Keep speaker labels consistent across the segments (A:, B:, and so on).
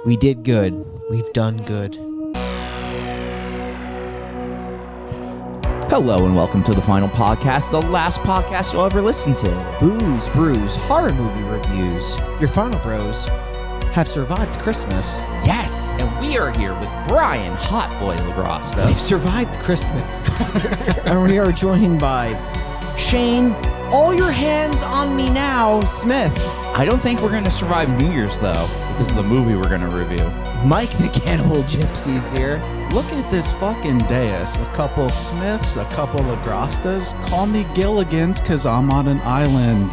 A: We did good. We've done good.
B: Hello and welcome to the final podcast, the last podcast you'll ever listen to.
A: Booze, brews, horror movie reviews. Your final bros have survived Christmas.
B: Yes, and we are here with Brian Hot Boy LaGrasta.
A: We've survived Christmas. And we are joined by Shane, all your hands on me now, Smith.
B: I don't think we're going to survive New Year's, though, because of the movie we're going to review.
A: Mike the Cannibal Gypsy's here.
C: Look at this fucking dais. A couple Smiths, a couple LaGrastas. Call me Gilligan's because I'm on an island.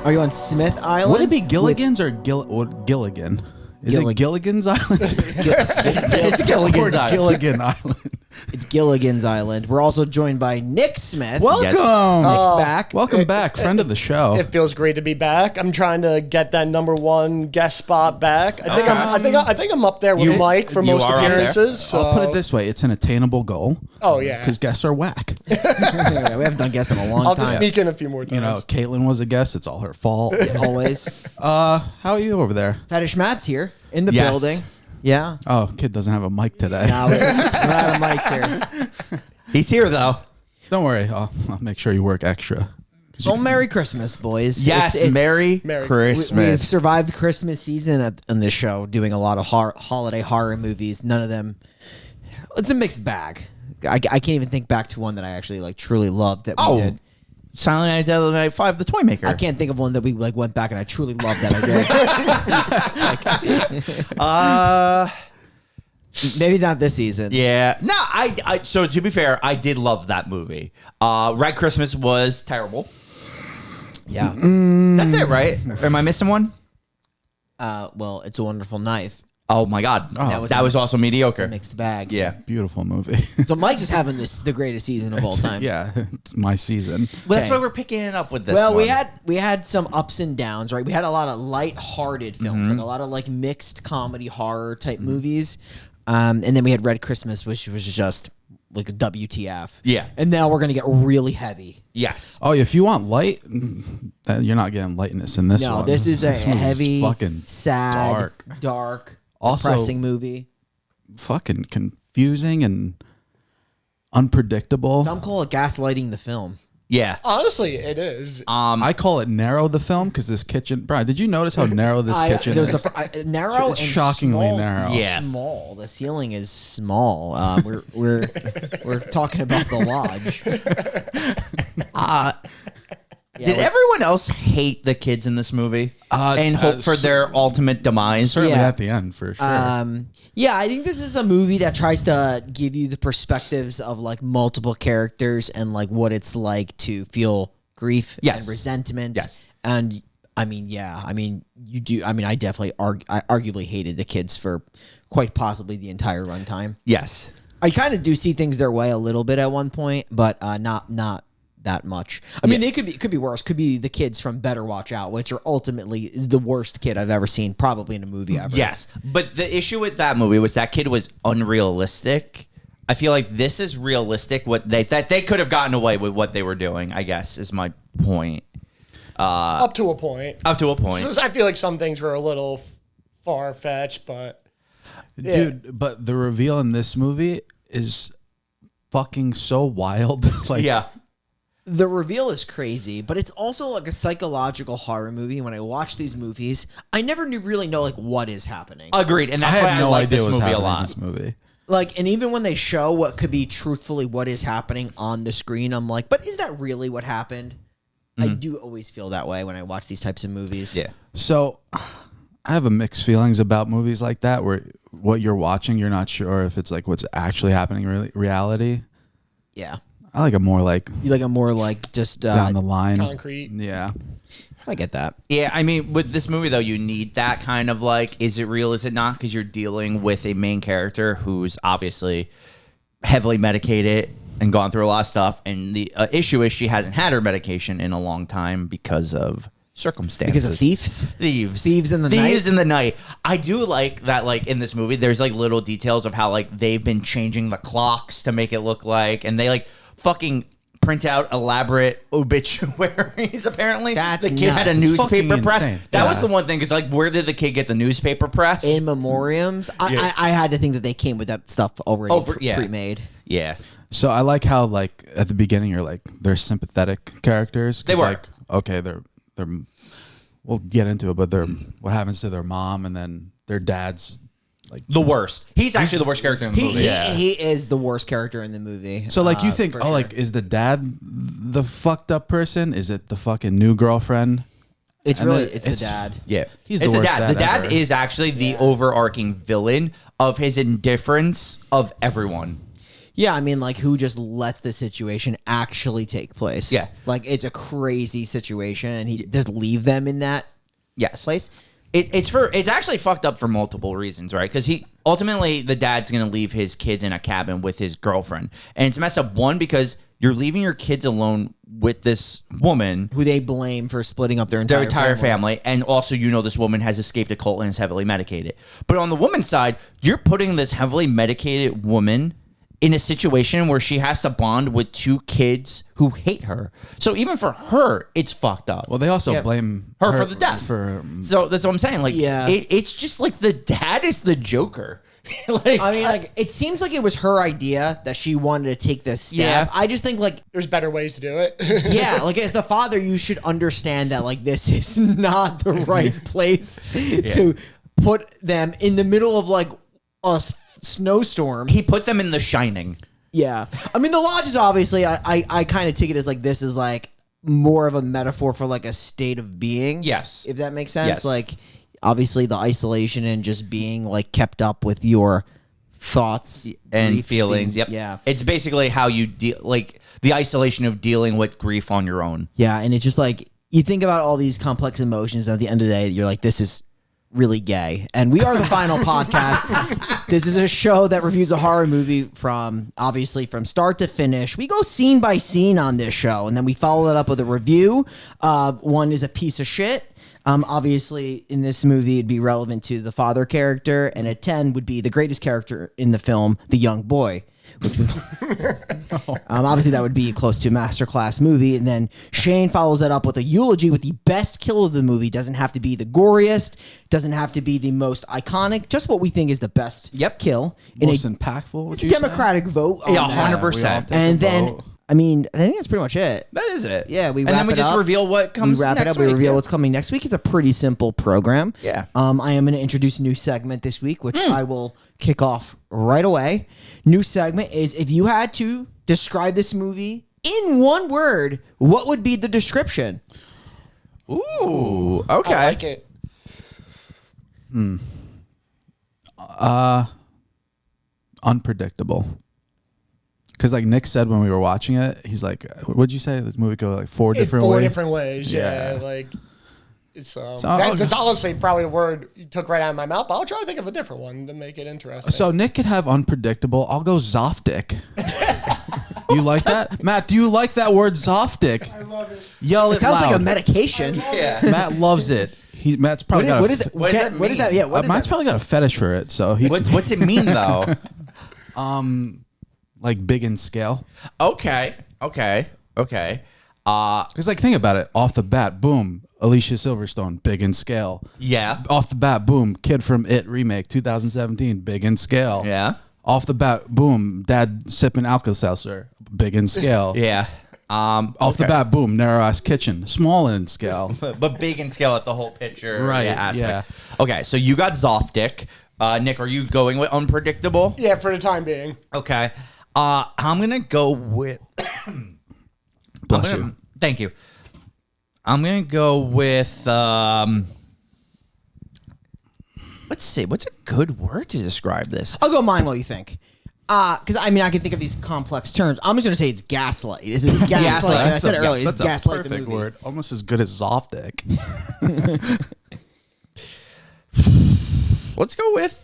A: Are you on Smith Island?
C: Would it be Gilligan's or Gilligan? Is it Gilligan's Island?
B: It's Gilligan's
C: Or
B: Island.
C: Gilligan Island.
A: It's Gilligan's Island. We're also joined by Nick Smith.
C: Welcome.
A: Nick's back.
C: Welcome back, friend of the show.
D: It feels great to be back. I'm trying to get that number one guest spot back. I think I'm up there with Mike for
B: you
D: most
B: are up there.
D: appearances. So.
C: I'll put it this way: it's an attainable goal.
D: Oh yeah,
C: because guests are whack.
A: Yeah, we haven't done guests in a long
D: I'll
A: time.
D: just sneak in a few more times.
C: You know, Caitlin was a guest. It's all her fault.
A: Always.
C: How are you over there?
A: Fetish Matt's here in the
B: Yes.
A: building. Yeah.
C: Oh, kid doesn't have a mic today.
A: No, we're out of mics here.
B: He's here, though.
C: Don't worry, I'll make sure you work extra.
A: Well, Merry Christmas, boys.
B: Yes, Merry
D: Merry-
B: Christmas.
A: We've survived Christmas season on this show, doing a lot of holiday horror movies. None of them. It's a mixed bag. I can't even think back to one that I actually truly loved that we did.
B: Silent Night, Deadly Night 5, The Toy Maker.
A: I can't think of one that we went back and I truly loved that I did. Maybe not this season.
B: Yeah. No, so to be fair, I did love that movie. Red Christmas was terrible.
A: Yeah.
B: That's it, right? Or am I missing one?
A: Well, It's a Wonderful Knife.
B: Oh, my God. That was also
A: It's a
B: mediocre.
A: mixed bag.
B: Yeah.
C: Beautiful movie.
A: So Mike's just having the greatest season of all time.
C: Yeah, it's my season.
B: Well, that's
A: Okay.
B: why we're picking it up with this
A: Well,
B: one.
A: we had some ups and downs, right? We had a lot of light-hearted films, like a lot of mixed comedy horror type movies, and then we had Red Christmas, which was just like a WTF.
B: Yeah.
A: And now we're gonna get really heavy.
B: Yes.
C: Oh, if you want light, then you're not getting lightness in this
A: No,
C: one.
A: this is a
C: movie's
A: heavy,
C: fucking
A: sad,
C: dark.
A: also,
C: Also-
A: depressing movie.
C: fucking confusing and unpredictable.
A: Some call it gaslighting the film.
B: Yeah.
D: honestly, it is.
C: I call it narrow the film because this kitchen. Brian, did you notice how narrow this kitchen
A: There's
C: is?
A: narrow
C: It's
A: and
C: shockingly
A: small,
C: narrow.
B: Yeah.
A: Small. The ceiling is small. We're talking about the lodge.
B: Did everyone else hate the kids in this movie and hope for their ultimate demise?
C: Certainly
A: Yeah.
C: at the end for sure.
A: Yeah, I think this is a movie that tries to give you the perspectives of multiple characters and what it's like to feel grief
B: Yes.
A: and resentment.
B: Yes.
A: And I definitely I arguably hated the kids for quite possibly the entire runtime.
B: Yes.
A: I kind of do see things their way a little bit at one point, but not that much. I mean, it could be worse. Could be the kids from Better Watch Out, which are ultimately is the worst kid I've ever seen, probably in a movie ever.
B: Yes. But the issue with that movie was that kid was unrealistic. I feel like this is realistic. That they could have gotten away with what they were doing, I guess, is my point.
D: Up to a point.
B: Up to a point.
D: So I feel like some things were a little far-fetched, but
C: Dude, but the reveal in this movie is fucking so wild.
B: Yeah.
A: The reveal is crazy, but it's also like a psychological horror movie. When I watch these movies, I never really know what is happening.
B: Agreed. And
C: I
B: that's why
C: had
B: I
C: no
B: like
C: idea
B: this
C: what was
B: movie a
C: happening in
B: lot.
C: this movie.
A: And even when they show what could be truthfully what is happening on the screen, I'm like, but is that really what happened? I do always feel that way when I watch these types of movies.
B: Yeah.
C: So I have a mixed feelings about movies like that where what you're watching, you're not sure if it's what's actually happening in reality.
A: Yeah.
C: I like a more
A: You like a more just
C: down the line.
D: concrete.
C: Yeah.
A: I get that.
B: Yeah, I mean, with this movie, though, you need that kind of is it real, is it not? Because you're dealing with a main character who's obviously heavily medicated and gone through a lot of stuff. And the issue is she hasn't had her medication in a long time because of circumstances.
A: Because of thieves? Thieves in the night?
B: Thieves in the night. I do like that, in this movie, there's, little details of how, they've been changing the clocks to make it look and they, fucking print out elaborate obituaries. Apparently,
A: That's
B: the kid had a
A: nuts.
B: newspaper Apparently,
A: That's
B: the kid had a
A: nuts.
B: newspaper
C: Fucking
B: press.
C: insane.
B: That
C: Yeah.
B: was the one thing. Because like, where did the kid get the newspaper press?
A: In memoriams, I had to think that they came with that stuff already pre-made.
B: Yeah.
C: So I like how like at the beginning you're like they're sympathetic characters. 'Cause,
B: They were.
C: like okay, they're we'll get into it, but they're what happens to their mom and then their dad's like
B: The worst. He's actually the worst character in the movie.
A: He is the worst character in the movie.
C: so like you think
A: for
C: oh
A: sure.
C: like is the dad the fucked up person? Is it the fucking new girlfriend?
A: it's
C: and
A: really
C: then
A: it's
C: it's-
A: the dad.
B: Yeah.
C: He's
B: It's
C: the worst
B: dad. The
C: dad
B: dad
C: ever.
B: is actually the overarching villain of his indifference of everyone.
A: Yeah, I mean, like, who just lets the situation actually take place?
B: Yeah.
A: Like, it's a crazy situation, and he just leave them in that
B: Yes.
A: place.
B: It's actually fucked up for multiple reasons, right? Because ultimately the dad's gonna leave his kids in a cabin with his girlfriend, and it's messed up. One, because you're leaving your kids alone with this woman,
A: Who they blame for splitting up their
B: their
A: entire
B: entire family, and also this woman has escaped a cult and is heavily medicated. But on the woman's side, you're putting this heavily medicated woman in a situation where she has to bond with two kids who hate her. So even for her, it's fucked up.
C: Well, they also
A: Yeah.
C: blame
B: Her for the death. So that's what I'm saying. Like,
A: Yeah.
B: it's just like the dad is the Joker. Like,
A: I mean, like, it seems like it was her idea that she wanted to take this step.
B: Yeah.
A: I just think, like,
D: There's better ways to do it.
A: yeah, like, as the father, you should understand that, like, this is not the right place to put them in the middle of, like, a snowstorm.
B: he put them in The Shining.
A: Yeah. I mean, the lodge is obviously, I kind of take it as, like, this is, like, more of a metaphor for, like, a state of being.
B: Yes.
A: If that makes sense.
B: Yes.
A: Like, obviously, the isolation and just being, like, kept up with your thoughts
B: And
A: griefs
B: feelings.
A: being-
B: Yep.
A: Yeah.
B: It's basically how you deal, like the isolation of dealing with grief on your own.
A: Yeah. And it's just like, you think about all these complex emotions, and at the end of the day, you're like, this is really gay. And we are the final podcast. This is a show that reviews a horror movie from start to finish. We go scene by scene on this show, and then we follow it up with a review. One is a piece of shit. Obviously, in this movie, it'd be relevant to the father character, and a 10 would be the greatest character in the film, the young boy. Obviously, that would be close to a masterclass movie. And then Shane follows that up with a eulogy with the best kill of the movie. Doesn't have to be the goriest, doesn't have to be the most iconic, just what we think is the best kill. In
C: most
A: a
C: impactful.
A: it's a democratic vote. on
B: Yeah,
A: that.
B: 100%.
A: And then, I mean, I think that's pretty much it.
B: That is it.
A: Yeah, we
B: and
A: wrap
B: then we
A: it
B: just
A: up.
B: reveal what comes.
A: We wrap
B: next
A: it up. We
B: week,
A: reveal
B: yeah.
A: what's coming next week. It's a pretty simple program.
B: Yeah.
A: I am going to introduce a new segment this week, which I will kick off right away. New segment is if you had to describe this movie in one word, what would be the description?
B: Ooh. Okay.
D: I like it.
C: Unpredictable. Because like Nick said when we were watching it, he's like, "What'd you say? This movie go like four
D: In
C: different
D: four
C: ways."
D: different ways. Yeah.
C: Yeah.
D: Like it's
C: I'll-
D: that's honestly probably the word you took right out of my mouth. But I'll try to think of a different one to make it interesting.
C: So Nick could have unpredictable. I'll go Zoftic. You like that, Matt? Do you like that word Zoftic?
D: I love it.
C: Yell it
A: It sounds
C: loud.
A: like a medication.
B: Yeah.
C: Matt loves it. Matt's probably got
A: What
C: a
A: is it?
B: What does that
A: What is that?
B: mean?
A: Yeah. What is
C: Matt's
A: that?
C: probably got a fetish for it. So he
B: What's it mean though?
C: like big in scale.
B: Okay.
C: Because like think about it. Off the bat, boom, Alicia Silverstone, big in scale.
B: Yeah.
C: Off the bat, boom, Kid from It remake 2017, big in scale.
B: Yeah.
C: Off the bat, boom, Dad sipping Alka-Seltzer, big in scale.
B: Yeah.
C: Off the bat, boom, Narrow Ass Kitchen, small in scale.
B: but big in scale at the whole picture.
C: Right,
B: Aspect. Okay. So you got Zoftic. Nick, are you going with unpredictable?
D: Yeah, for the time being.
B: Okay. I'm gonna go with.
C: Bless you.
B: Thank you. I'm gonna go with. Let's see. What's a good word to describe this?
A: I'll go mine while you think. Because I mean, I can think of these complex terms. I'm just gonna say it's gaslight. This is gaslight. And I said it earlier. It's
C: That's
A: gaslight.
C: a
A: The
C: perfect
A: movie.
C: word. Almost as good as Zoftic.
B: Let's go with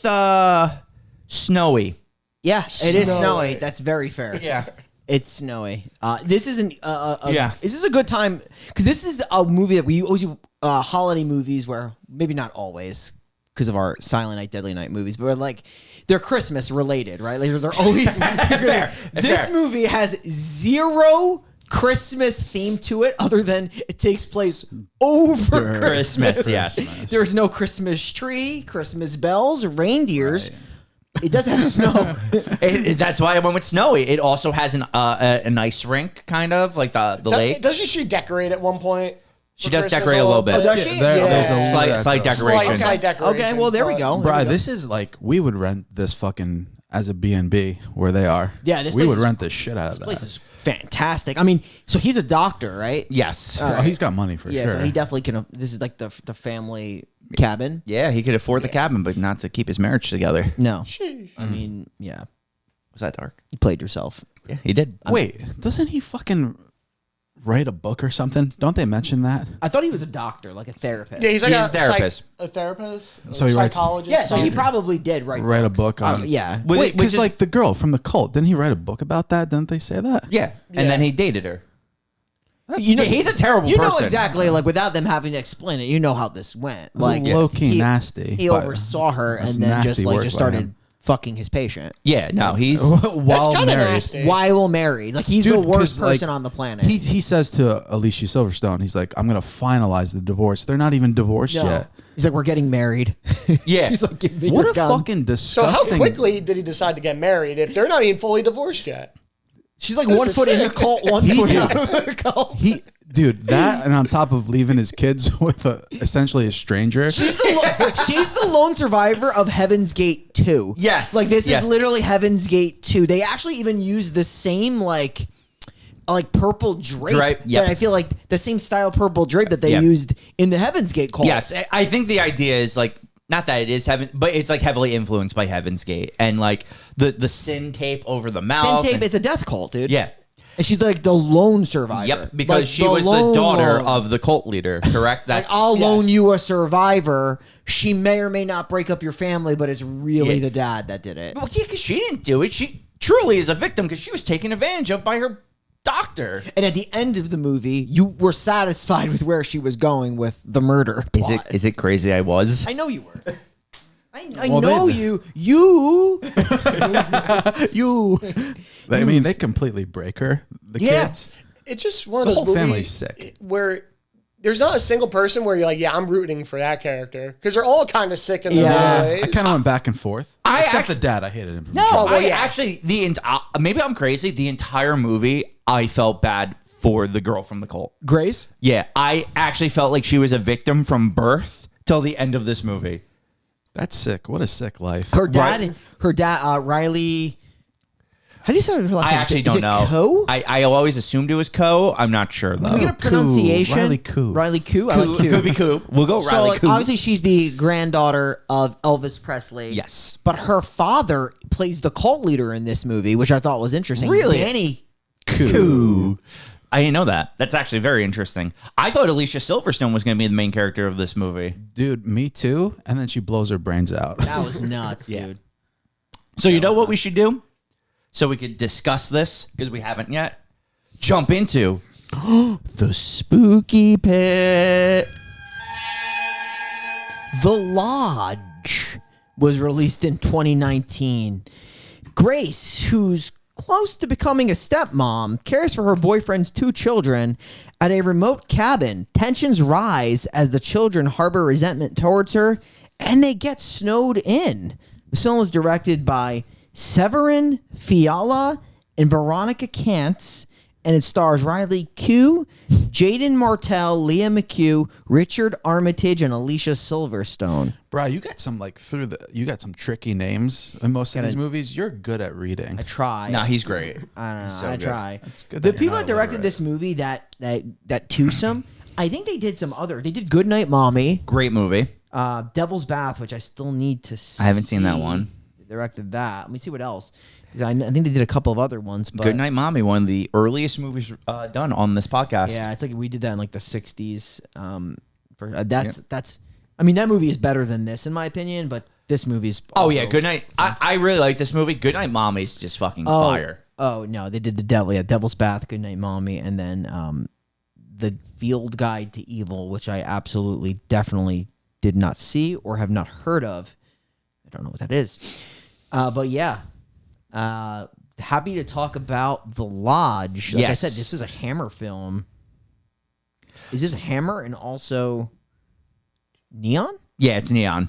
B: snowy.
A: Yeah, it is
D: Snowy.
A: snowy. That's very fair.
B: Yeah.
A: It's snowy. This isn't.
B: Yeah.
A: This is a good time because this is a movie that we always do holiday movies where maybe not always because of our Silent Night, Deadly Night movies, but like they're Christmas related, right? Like they're always.
B: Fair.
A: This movie has zero Christmas theme to it other than it takes place over Christmas.
B: Yes.
A: There's no Christmas tree, Christmas bells, reindeers. Right. It does have snow.
B: That's why I went with snowy. It also has an ice rink, kind of like the lake.
D: Doesn't she decorate at one point?
B: She does decorate a little bit.
A: Oh, does she?
C: There's
B: a slight decoration.
D: Slight decoration.
A: Okay, well, there we go.
C: Bro, this is like, we would rent this fucking as a B&B where they are.
A: Yeah,
C: we would rent the shit out of that.
A: This place is fantastic. I mean, so he's a doctor, right?
B: Yes.
C: Oh, he's got money for sure.
A: Yeah, so he definitely can. This is like the family cabin.
B: Yeah, he could afford the cabin, but not to keep his marriage together.
A: No. I mean, yeah.
B: Was that dark?
A: You played yourself.
B: Yeah, he did.
C: Wait, doesn't he fucking write a book or something? Don't they mention that?
A: I thought he was a doctor, like a therapist.
D: Yeah, he's like
B: a therapist.
D: A therapist?
C: So he writes-
D: psychologist?
A: Yeah, so he probably did write
C: a
A: books.
C: book on.
A: Yeah.
C: Wait, because like the girl from the cult, didn't he write a book about that? Didn't they say that?
B: Yeah, and then he dated her.
A: You know,
B: he's a terrible
A: you
B: person.
A: know exactly, like, without them having to explain it, you know how this went. Like,
C: low-key nasty,
A: He
C: but
A: oversaw her and
C: that's
A: then
C: nasty work
A: just
C: by
A: started
C: him.
A: fucking his patient.
B: Yeah, no, he's
C: while
D: kinda
C: married.
D: nasty.
A: While married. Like, he's
C: Dude,
A: the worst
C: 'cause, like,
A: person on the planet.
C: He says to Alicia Silverstone, he's like, I'm gonna finalize the divorce. They're not even divorced
A: No.
C: yet.
A: He's like, we're getting married.
B: Yeah.
A: She's like, give me
C: What
A: your
C: a
A: gun.
C: fucking
D: So
C: disgusting.
D: how quickly did he decide to get married if they're not even fully divorced yet?
A: She's like
D: This
A: 1
D: is
A: foot in the
D: sick.
A: cult, 1 foot out of the cult.
C: Dude, that and on top of leaving his kids with essentially a stranger.
A: She's the lone survivor of Heaven's Gate 2.
B: Yes.
A: Like, this
B: Yeah.
A: is literally Heaven's Gate 2. They actually even use the same, like purple drape.
B: Yep.
A: That I feel like the same style purple drape that they used in the Heaven's Gate cult.
B: Yes, I think the idea is like, not that it is heaven, but it's like heavily influenced by Heaven's Gate and like the sin tape over the mouth.
A: Sin tape is a death cult, dude.
B: Yeah.
A: And she's like the lone survivor.
B: Yep, because
A: Like,
B: she was the
A: lone
B: daughter
A: one.
B: of the cult leader, correct?
A: Like,
B: That's
A: I'll loan
D: yes.
A: you a survivor. She may or may not break up your family, but it's really
B: Yeah.
A: the dad that did it.
B: well, yeah, because she didn't do it. She truly is a victim because she was taken advantage of by her doctor.
A: And at the end of the movie, you were satisfied with where she was going with the murder plot.
B: Is it crazy? I was.
A: I know you were. I
C: Well,
A: know
C: they-
A: you.
C: I mean, they completely break her. The kids.
D: It's just one of
C: The
D: those
C: whole
D: movies
C: family's sick.
D: where there's not a single person where you're like, yeah, I'm rooting for that character because they're all kind of sick in their
A: Yeah.
D: own ways.
C: I kind of went back and forth.
B: I
C: Except
B: act-
C: the dad, I hated him. From
B: No,
C: the jump.
B: I actually maybe I'm crazy. The entire movie, I felt bad for the girl from the cult.
A: Grace?
B: Yeah, I actually felt like she was a victim from birth till the end of this movie.
C: That's sick. What a sick life.
A: Her dad, Riley. How do you say her last
B: I
A: name?
B: actually
A: Is
B: don't
A: it
B: know.
A: Coe?
B: I always assumed it was Co. I'm not sure though.
A: Can we get a pronunciation?
C: Riley Keough.
A: Riley Keough? I like Keough.
B: Could be Co. We'll go
A: So,
B: Riley
A: like,
B: Co.
A: obviously, she's the granddaughter of Elvis Presley.
B: Yes.
A: But her father plays the cult leader in this movie, which I thought was interesting.
B: Really?
A: Danny
B: Cool. I didn't know that. That's actually very interesting. I thought Alicia Silverstone was going to be the main character of this movie.
C: Dude, me too. And then she blows her brains out.
A: That was nuts, dude.
B: So you know what we should do? So we could discuss this, because we haven't yet. Jump into the spooky pit.
A: The Lodge was released in 2019. Grace, who's close to becoming a stepmom, cares for her boyfriend's 2 children at a remote cabin. Tensions rise as the children harbor resentment towards her, and they get snowed in. The film was directed by Severin Fiala and Veronica Kantz, and it stars Riley Keough, Jaden Martell, Leah McHugh, Richard Armitage, and Alicia Silverstone.
C: Bro, you got some you got some tricky names in most of these movies. You're good at reading.
A: I try.
B: No, he's great.
A: I don't know.
B: So
A: I
B: good.
A: try.
C: It's good
A: The
C: that you're
A: people
C: not
A: that directed
C: illiterate.
A: this movie, that twosome, I think they did some other. They did Goodnight Mommy,
B: Great movie.
A: Devil's Bath, which I still need to see.
B: I haven't seen that one.
A: They directed that. Let me see what else. 'Cause I think they did a couple of other ones. But
B: Good Night Mommy, one of the earliest movies done on this podcast.
A: yeah, it's like we did that in like the 60s. That's. I mean, that movie is better than this in my opinion, but this movie's.
B: Oh,
A: also-
B: yeah, Good Night. I really like this movie. Good Night Mommy's just fucking fire.
A: Oh no, they did the devil. Yeah, Devil's Bath, Goodnight Mommy, and then the Field Guide to Evil, which I absolutely, definitely did not see or have not heard of. I don't know what that is, but yeah, happy to talk about The Lodge. Like I
B: Yes.
A: said, this is a Hammer film. Is this Hammer and also Neon?
B: Yeah, it's Neon.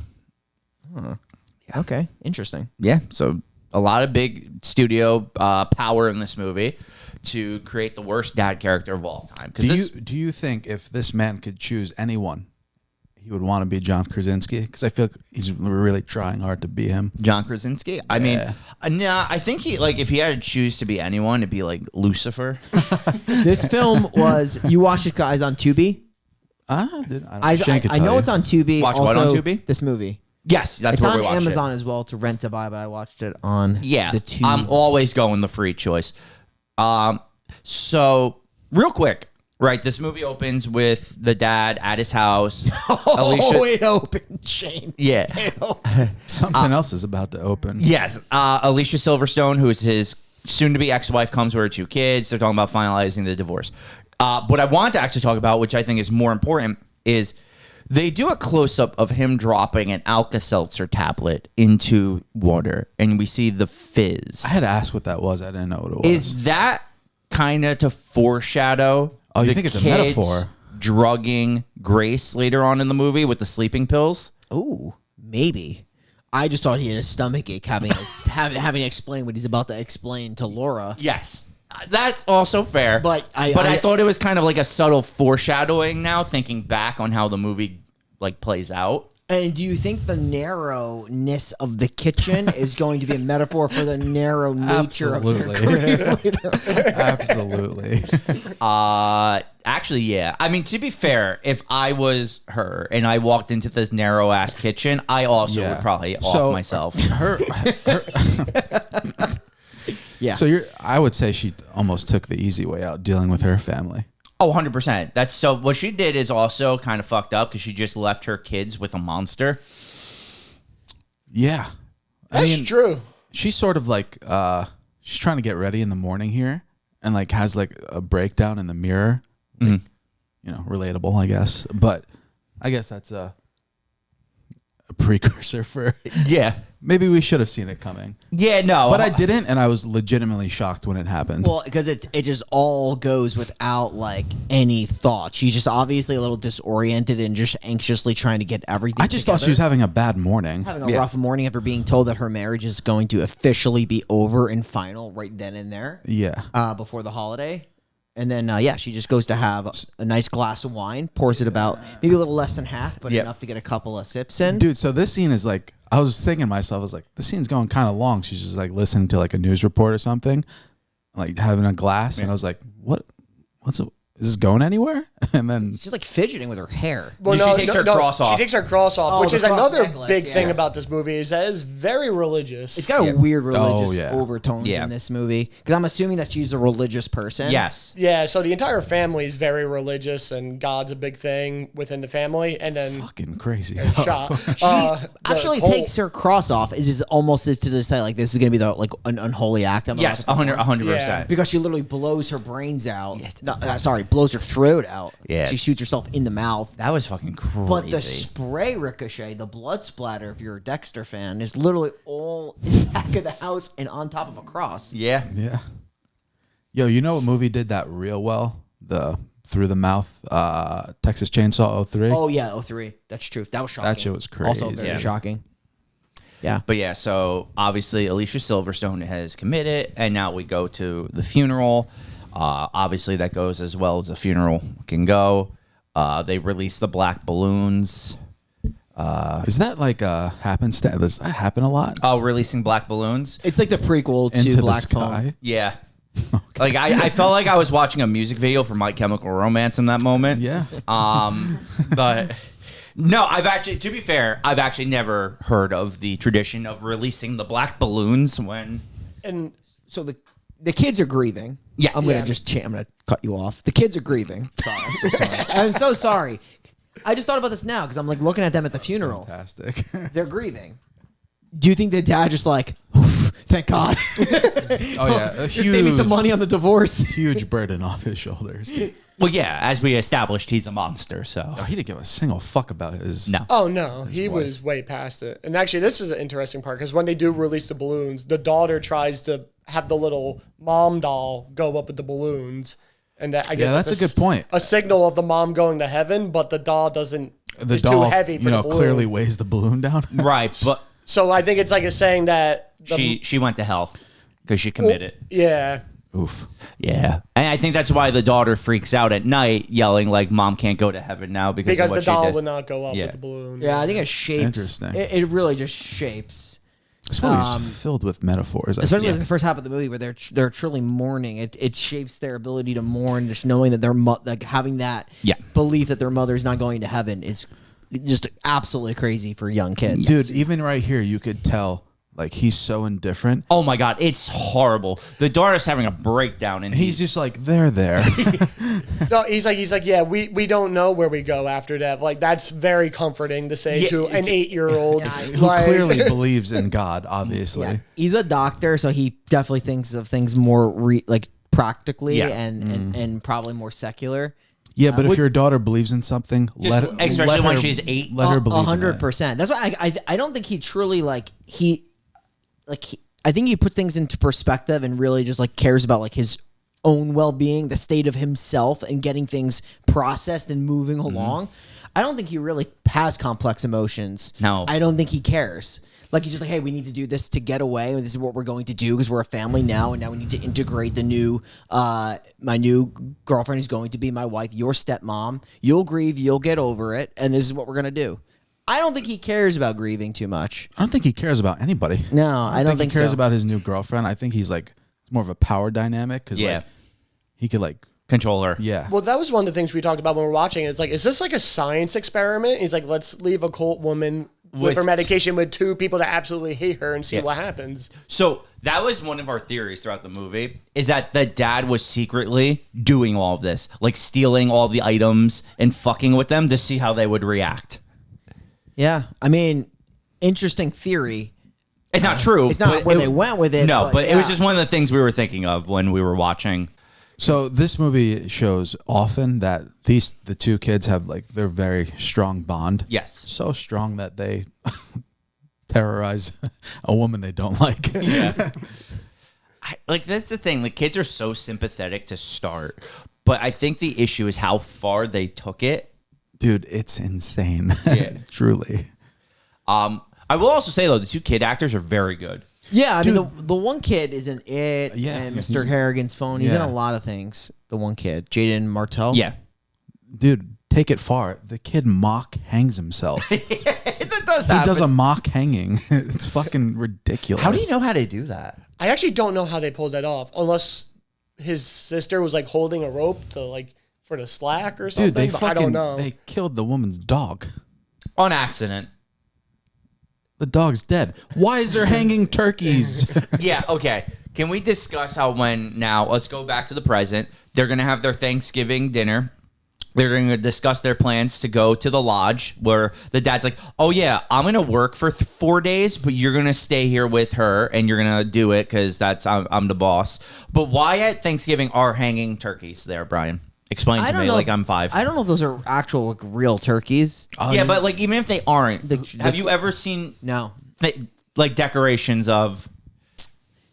A: Okay, interesting.
B: Yeah, so a lot of big studio power in this movie to create the worst dad character of all time.
C: Do you think if this man could choose anyone, he would want to be John Krasinski? Because I feel like he's really trying hard to be him.
B: John Krasinski? I mean, no, I think if he had to choose to be anyone, it'd be like Lucifer.
A: This film was, you watched it, guys, on Tubi?
C: I
A: I know it's on Tubi.
B: Watch
A: also,
B: what on Tubi?
A: This movie.
B: Yes, that's
A: It's
B: where
A: on
B: we watched
A: Amazon
B: it.
A: as well to rent to buy, but I watched it on
B: Yeah,
A: the Tubi.
B: I'm always going the free choice. So real quick, right? This movie opens with the dad at his house.
A: Oh, it opened, Shane.
B: Yeah.
C: Something else is about to open.
B: Yes. Alicia Silverstone, who is his soon-to-be ex-wife, comes with her 2 kids. They're talking about finalizing the divorce. What I want to actually talk about, which I think is more important, is they do a close-up of him dropping an Alka-Seltzer tablet into water, and we see the fizz.
C: I had to ask what that was. I didn't know what it was.
B: Is that kind of to foreshadow?
C: Oh, you
B: the
C: think it's a
B: kids
C: metaphor?
B: Drugging Grace later on in the movie with the sleeping pills.
A: Ooh, maybe. I just thought he had a stomach ache having to explain what he's about to explain to Laura.
B: Yes, that's also fair.
A: But I
B: thought it was kind of like a subtle foreshadowing now, thinking back on how the movie plays out.
A: And do you think the narrowness of the kitchen is going to be a metaphor for the narrow nature of your
C: Absolutely. Absolutely.
B: Actually, yeah. I mean, to be fair, if I was her and I walked into this narrow ass kitchen, I also would probably off myself.
A: Yeah.
C: So I would say she almost took the easy way out dealing with her family.
B: Oh, 100%. That's so. What she did is also kind of fucked up because she just left her kids with a monster.
C: Yeah.
D: That's true.
C: She's sort of like she's trying to get ready in the morning here and has a breakdown in the mirror. Relatable, I guess. But I guess that's a precursor for
B: Yeah.
C: maybe we should have seen it coming.
B: Yeah, no.
C: But I didn't, and I was legitimately shocked when it happened.
A: Well, because it just all goes without any thought. She's just obviously a little disoriented and just anxiously trying to get everything
C: I just thought she was having a bad morning.
A: having a rough morning after being told that her marriage is going to officially be over and final right then and there.
C: Yeah.
A: Before the holiday. And then, she just goes to have a nice glass of wine, pours it about maybe a little less than half, but enough to get a couple of sips in.
C: Dude, so this scene is I was thinking to myself, I was like, this scene's going kind of long. She's just listening to a news report or something, having a glass. And I was like, is this going anywhere? And then
A: She's fidgeting with her hair.
D: Well,
B: She takes her cross off.
D: She takes her cross off,
A: Oh,
D: which
A: the
D: is
A: cross
D: another
A: necklace,
D: big
A: yeah.
D: thing about this movie is that it's very religious.
A: It's got a weird religious
C: yeah.
A: overtones in this movie. Because I'm assuming that she's a religious person.
B: Yes.
D: Yeah, so the entire family is very religious, and God's a big thing within the family. And then
C: fucking crazy.
D: shot.
A: She actually takes her cross off is almost to decide this is going to be an unholy act.
B: Yes, 100%.
D: Yeah.
A: Because she literally blows her brains out. Blows her throat out.
B: Yeah.
A: She shoots herself in the mouth.
B: That was fucking crazy.
A: But the spray ricochet, the blood splatter, if you're a Dexter fan, is literally all in the back of the house and on top of a cross.
B: Yeah.
C: Yeah. Yo, you know what movie did that real well? The Through the Mouth Texas Chainsaw 03.
A: Oh, yeah, 03. That's true. That was shocking.
C: That shit was
A: Also
C: crazy.
A: very shocking. Yeah.
B: But yeah, so obviously Alicia Silverstone has committed, and now we go to the funeral. Obviously, that goes as well as a funeral can go. They release the black balloons.
C: Is that a happenstance? Does that happen a lot?
B: Oh, releasing black balloons?
A: It's like the prequel
C: Into
A: to
C: the
A: Black
C: sky?
A: Phone.
B: Yeah. I felt like I was watching a music video for My Chemical Romance in that moment.
C: Yeah.
B: But no, to be fair, I've actually never heard of the tradition of releasing the black balloons when.
D: And
A: So the kids are grieving.
B: Yes.
A: I'm gonna cut you off. The kids are grieving. Sorry, I'm so sorry. I'm so sorry. I just thought about this now because I'm looking at them at the funeral.
C: Fantastic.
A: They're grieving. Do you think the dad just oof, thank God?
C: Oh, yeah. A
A: Just save me some money on the divorce.
C: huge burden off his shoulders.
B: Well, yeah, as we established, he's a monster, so.
C: Oh, he didn't give a single fuck about his.
B: No.
D: oh no, he was way past it. And actually, this is an interesting part because when they do release the balloons, the daughter tries to have the little mom doll go up with the balloons. And I guess
C: that's a good point.
D: A signal of the mom going to heaven, but the doll doesn't.
C: The
D: it's
C: doll,
D: too heavy for the balloon.
C: clearly weighs the balloon down.
B: Right, but
D: So I think it's like a saying that
B: she went to hell because she committed.
D: Yeah.
C: Oof.
B: Yeah, and I think that's why the daughter freaks out at night, yelling like, "Mom can't go to heaven now because of what
D: the
B: she
D: doll
B: did."
D: would not go up
B: Yeah.
D: with the balloon.
A: Yeah, I think it shapes.
C: Interesting.
A: It really just shapes.
C: This movie's filled with metaphors.
A: Especially in the first half of the movie where they're truly mourning. It shapes their ability to mourn, just knowing that their like having that belief that their mother's not going to heaven is just absolutely crazy for young kids.
C: Dude, even right here, you could tell like he's so indifferent.
B: Oh my god, it's horrible. The daughter's having a breakdown, and
C: He's just like, they're there.
D: No, he's like, yeah, we don't know where we go after death. Like that's very comforting to say to an 8-year-old
C: Who clearly believes in God, obviously.
A: Yeah. He's a doctor, so he definitely thinks of things more practically and probably more secular.
C: Yeah, but if your daughter believes in something,
B: especially when she's 8,
C: let her believe
A: 100%. That's why I don't think he truly I think he puts things into perspective and really just like cares about like his own well-being, the state of himself, and getting things processed and moving along. I don't think he really has complex emotions.
B: No.
A: I don't think he cares. Like he's just like, hey, we need to do this to get away, and this is what we're going to do because we're a family now, and now we need to integrate the new, my new girlfriend is going to be my wife, your stepmom. You'll grieve, you'll get over it, and this is what we're gonna do. I don't think he cares about grieving too much.
C: I don't think he cares about anybody.
A: No, I don't think
C: he cares
A: so.
C: about his new girlfriend. I think he's like it's more of a power dynamic because like he could like
B: control her.
C: Yeah.
D: Well, that was one of the things we talked about when we were watching. It's like, is this like a science experiment? He's like, let's leave a cult woman with her medication with 2 people that absolutely hate her and see what happens.
B: So that was one of our theories throughout the movie, is that the dad was secretly doing all of this, like stealing all the items and fucking with them to see how they would react.
A: Yeah, I mean, interesting theory.
B: It's not true.
A: It's not where they went with it.
B: No, but it was just one of the things we were thinking of when we were watching.
C: So this movie shows often that the 2 kids have like their very strong bond.
B: Yes.
C: So strong that they terrorize a woman they don't like.
B: Yeah. Like that's the thing. The kids are so sympathetic to start, but I think the issue is how far they took it.
C: Dude, it's insane.
B: Yeah.
C: Truly.
B: I will also say though, the 2 kid actors are very good.
A: Yeah, I mean, the one kid is in It and
C: he's-
A: Mr. Harrigan's Phone. He's in
C: Yeah.
A: a lot of things. The one kid, Jaden Martell.
B: Yeah.
C: Dude, take it far. The kid mock hangs himself.
B: That does
C: He does a mock hanging. It's fucking ridiculous.
B: How do you know how to do that?
D: I actually don't know how they pulled that off, unless his sister was like holding a rope to like for the slack or something.
C: Dude, they
D: but
C: fucking
D: I don't know.
C: they killed the woman's dog.
B: On accident.
C: The dog's dead. Why is there hanging turkeys?
B: Yeah, okay. Can we discuss how let's go back to the present. They're going to have their Thanksgiving dinner. They're going to discuss their plans to go to the lodge where the dad's like, oh, yeah, I'm going to work for 4 days, but you're going to stay here with her and you're going to do it because I'm the boss. But why at Thanksgiving are hanging turkeys there, Brian? Explain to me like I'm 5.
A: I don't know if those are actual like, real turkeys.
B: Yeah, but like even if they aren't, have you ever seen
A: No.
B: like decorations of...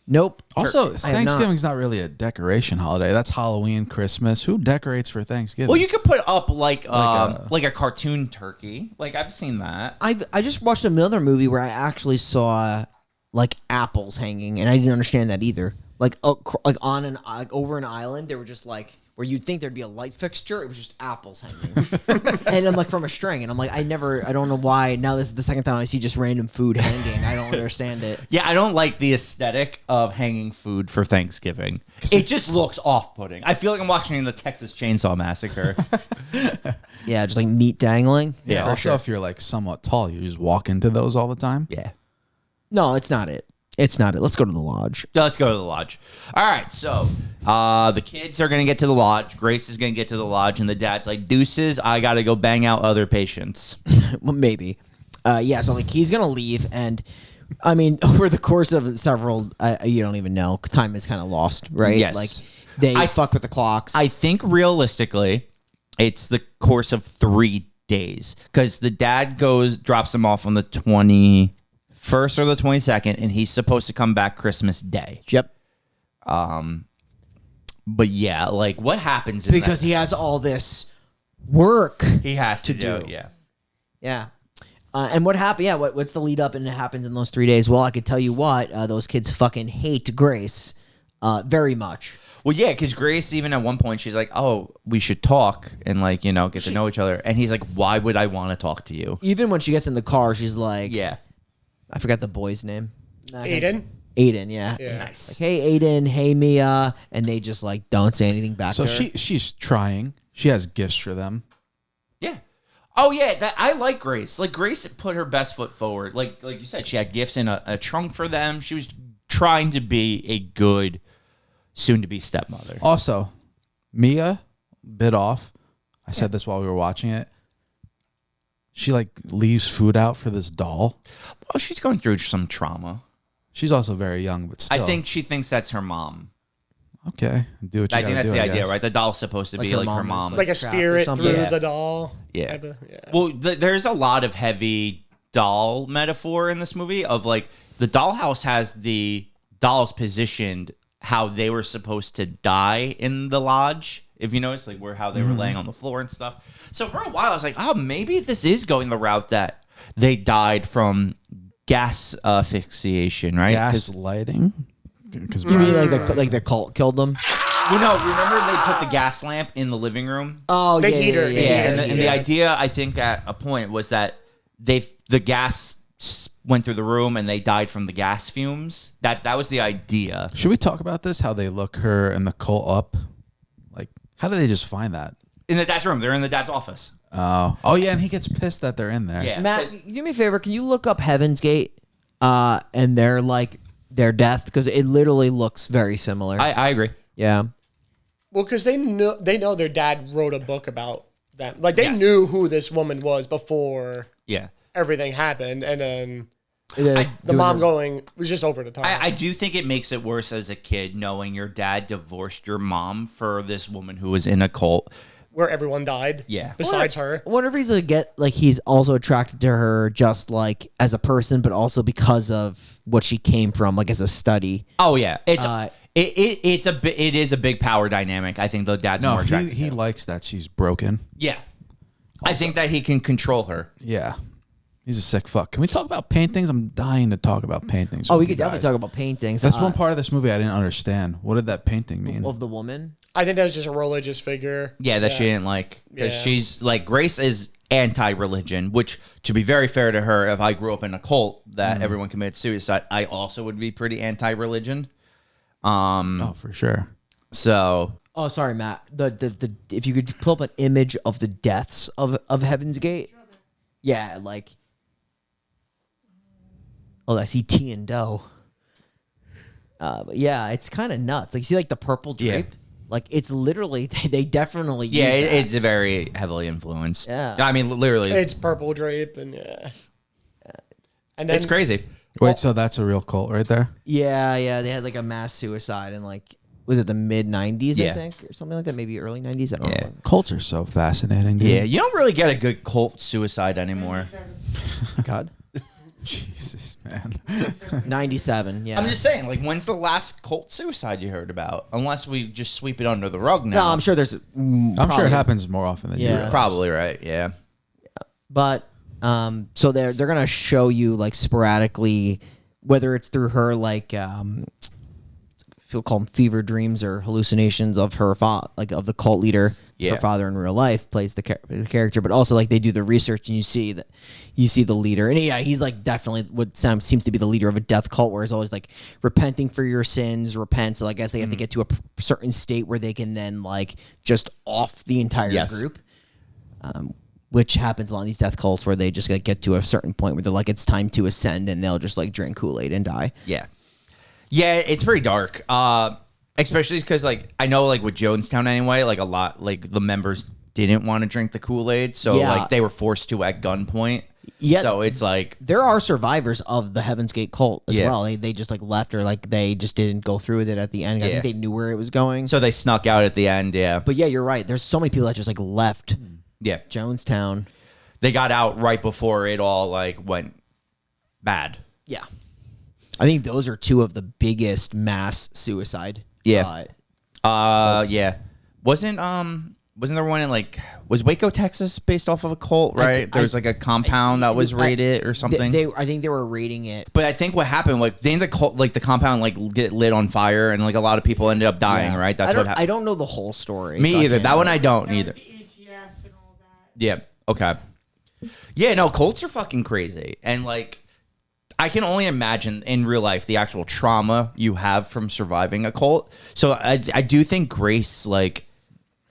A: Nope.
C: Also,
A: I have not.
C: Thanksgiving's not really a decoration holiday. That's Halloween, Christmas. Who decorates for Thanksgiving?
B: Well, you could put up like a cartoon turkey. Like I've seen that.
A: I just watched another movie where I actually saw like apples hanging, and I didn't understand that either. Like over an island, they were just like where you'd think there'd be a light fixture. It was just apples hanging, and I'm like from a string, and I'm like I don't know why. Now this is the second time I see just random food hanging. I don't understand it.
B: Yeah, I don't like the aesthetic of hanging food for Thanksgiving. It just looks off-putting. I feel like I'm watching the Texas Chainsaw Massacre.
A: Yeah, just like meat dangling.
C: yeah. Also, if you're like somewhat tall, you just walk into those all the time.
B: Yeah.
A: No, it's not it. It's not it. Let's go to the lodge.
B: Let's go to the lodge. All right, so the kids are going to get to the lodge. Grace is going to get to the lodge, and the dad's like, deuces, I got to go bang out other patients.
A: Well, maybe. Yeah, so like he's gonna leave, and I mean, over the course of several, you don't even know. Time is kind of lost, right?
B: Yes.
A: Like they fuck with the clocks.
B: I think realistically, it's the course of 3 days because the dad drops him off on the 21st or the 22nd, and he's supposed to come back Christmas Day.
A: Yep.
B: But yeah, like what happens in
A: because he has all this work
B: he has to do.
A: Yeah. And what happened? Yeah, what's the lead up and it happens in those 3 days? Well, I could tell you what, those kids fucking hate Grace very much.
B: Well, yeah, because Grace, even at one point, she's like, "Oh, we should talk and like get to know each other." And he's like, "Why would I want to talk to you?"
A: Even when she gets in the car, she's like,
B: Yeah,
A: I forgot the boy's name.
D: Aiden?
A: Aiden, yeah.
B: nice.
A: Like, hey, Aiden, hey, Mia. And they just like don't say anything back
C: So
A: to her.
C: she's trying. She has gifts for them.
B: Yeah. Oh yeah, that I like Grace. Like Grace put her best foot forward. Like you said, she had gifts in a trunk for them. She was trying to be a good soon-to-be stepmother.
C: Also, Mia bit off. I said this while we were watching it. She like leaves food out for this doll.
B: Well, she's going through some trauma.
C: She's also very young, but still.
B: I think she thinks that's her mom.
C: Okay, do what you
B: I think
C: gotta
B: that's
C: do,
B: the
C: I
B: idea,
C: guess.
B: right? The doll's supposed to
A: Like
B: be
A: her
B: like her
A: mom
B: mom.
A: is,
D: Like a
A: trapped or
D: spirit
A: something.
D: through
B: Yeah.
D: the doll.
B: Yeah.
D: Type of- yeah.
B: Well, there's a lot of heavy doll metaphor in this movie of like the dollhouse has the dolls positioned how they were supposed to die in the lodge. If you notice, like how they were laying on the floor and stuff. So for a while, I was like, oh, maybe this is going the route that they died from gas asphyxiation, right? 'Cause-
C: Gaslighting. Because
A: You mean like the cult killed them?
B: well, no, remember they put the gas lamp in the living room?
A: Oh,
D: The
A: yeah,
D: heater,
A: yeah,
B: Yeah,
A: yeah.
B: and the idea, I think, at a point was that the gas went through the room and they died from the gas fumes. That was the idea.
C: should we talk about this? How they look her and the cult up? Like, how do they just find that?
B: In the dad's room. They're in the dad's office.
C: Oh yeah, and he gets pissed that they're in there.
B: Yeah.
A: Matt, do me a favor. Can you look up Heaven's Gate and their death? Because it literally looks very similar.
B: I agree.
A: Yeah.
D: Well, because they know their dad wrote a book about them. Like they
B: Yes.
D: knew who this woman was before
B: Yeah.
D: everything happened, and then
A: The
D: the mom going was just over the top.
B: I do think it makes it worse as a kid knowing your dad divorced your mom for this woman who was in a cult.
D: where everyone died.
B: Yeah.
D: Besides her.
A: I wonder if he's also attracted to her just like as a person, but also because of what she came from, like as a study.
B: Oh yeah, it is a big power dynamic. I think the dad's
C: No,
B: more attracted.
C: he likes that she's broken.
B: Yeah, I think that he can control her.
C: Yeah. He's a sick fuck. Can we talk about paintings? I'm dying to talk about paintings.
A: Oh,
C: with
A: we
C: you
A: could definitely
C: guys.
A: talk about paintings.
C: That's one part of this movie I didn't understand. What did that painting mean?
A: of the woman.
D: I think that was just a religious figure.
B: Yeah, that she didn't like because
D: Yeah.
B: she's like Grace is anti-religion. Which, to be very fair to her, if I grew up in a cult that everyone committed suicide, I also would be pretty anti-religion.
C: Oh, for sure.
B: So
A: Oh, sorry, Matt. The if you could pull up an image of the deaths of Heaven's Gate. Yeah, like. Oh, I see T and Doe. But yeah, it's kind of nuts. Like, you see, like the purple drape. Like, it's literally they definitely use that.
B: it's very heavily influenced.
A: Yeah.
B: I mean, literally,
D: It's purple drape and yeah. And then
B: it's crazy.
C: Wait, so that's a real cult right there?
A: Yeah. They had like a mass suicide in like was it the mid '90s? I
B: Yeah.
A: think, or something like that. Maybe early '90s. I don't know.
C: Cults are so fascinating, dude.
B: Yeah, you don't really get a good cult suicide anymore.
A: God.
C: Jesus, man.
A: 97. Yeah.
B: I'm just saying, like, when's the last cult suicide you heard about? Unless we just sweep it under the rug now.
A: No, I'm sure there's.
C: I'm sure it happens more often than you
A: Yeah.
C: realize.
B: Probably right. Yeah.
A: But so they're gonna show you like sporadically, whether it's through her like feel call them fever dreams or hallucinations of her like of the cult leader.
B: Yeah.
A: Her father in real life plays the character, but also like they do the research and you see the leader, and yeah, he's like definitely what seems to be the leader of a death cult, where he's always like repenting for your sins, repent. So I guess they have to get to a certain state where they can then like just off the entire
B: Yes.
A: group. Which happens a lot in these death cults where they just like, get to a certain point where they're like, it's time to ascend, and they'll just like drink Kool-Aid and die.
B: Yeah. Yeah, it's pretty dark. Especially because, like, I know, like, with Jonestown anyway, like, a lot, like, the members didn't want to drink the Kool-Aid. So,
A: Yeah.
B: like, they were forced to at gunpoint.
A: Yeah.
B: So it's like,
A: There are survivors of the Heaven's Gate cult as
B: Yeah.
A: well. They just like left, or like they just didn't go through with it at the end. I
B: Yeah.
A: think they knew where it was going.
B: so they snuck out at the end. Yeah.
A: But yeah, you're right. There's so many people that just like left
B: Yeah.
A: Jonestown.
B: They got out right before it all, like, went bad.
A: Yeah. I think those are two of the biggest mass suicide
B: Yeah. Yeah. Wasn't there one in like, was Waco, Texas based off of a cult, right? There was like a compound that was raided or something.
A: I think they were raiding it.
B: But I think what happened, like, didn't the cult, like the compound like get lit on fire and like a lot of people ended up dying, right? That's what happened.
A: I don't know the whole story.
B: Me either. That one I don't
E: That was
B: either.
E: the EGF and all that.
B: Yeah. Okay. Yeah, no, cults are fucking crazy. And like, I can only imagine in real life the actual trauma you have from surviving a cult. So I do think Grace like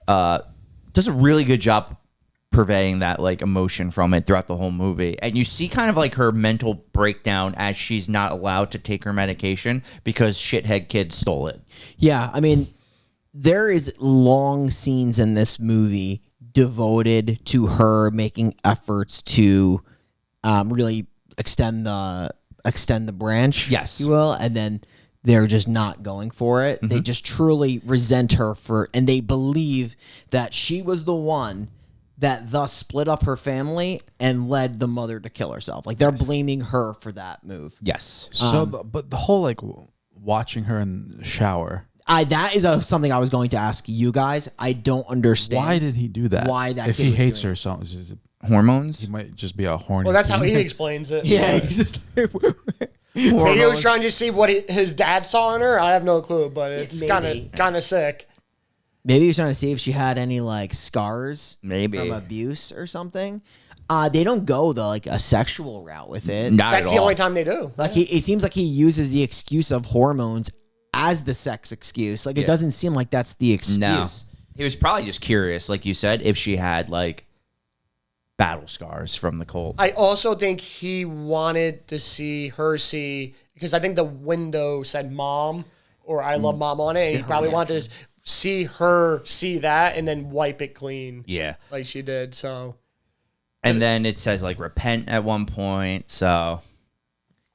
B: does a really good job purveying that like emotion from it throughout the whole movie. And you see kind of like her mental breakdown as she's not allowed to take her medication because shithead kids stole it.
A: Yeah, I mean, there is long scenes in this movie devoted to her making efforts to really extend the branch,
B: Yes.
A: if you will, and then they're just not going for it. They just truly resent her and they believe that she was the one that thus split up her family and led the mother to kill herself. Like they're blaming her for that move.
B: Yes.
C: So, but the whole like watching her in the shower.
A: That is something I was going to ask you guys. I don't understand.
C: Why did he do that?
A: Why that
C: if
A: kid
C: he
A: was
C: hates
A: doing
C: her so much,
B: Hormones?
C: he might just be a horny.
D: Well, that's how
C: teen.
D: he explains it.
A: Yeah, he's just
D: Maybe he was trying to see what his dad saw in her. I have no clue, but it's
A: Maybe.
D: kind of sick.
A: Maybe he was trying to see if she had any like scars,
B: Maybe.
A: from abuse or something. They don't go a sexual route with it.
B: Not
D: That's
B: at
D: the
B: all.
D: only time they do.
A: Like it seems like he uses the excuse of hormones as the sex excuse. Like it doesn't seem like that's the excuse.
B: No. He was probably just curious, like you said, if she had like battle scars from the cult.
D: I also think he wanted to see because I think the window said "mom" or "I love mom" on it, and he probably wanted to see her see that and then wipe it clean.
B: Yeah.
D: Like she did. So
B: And then it says like repent at one point, so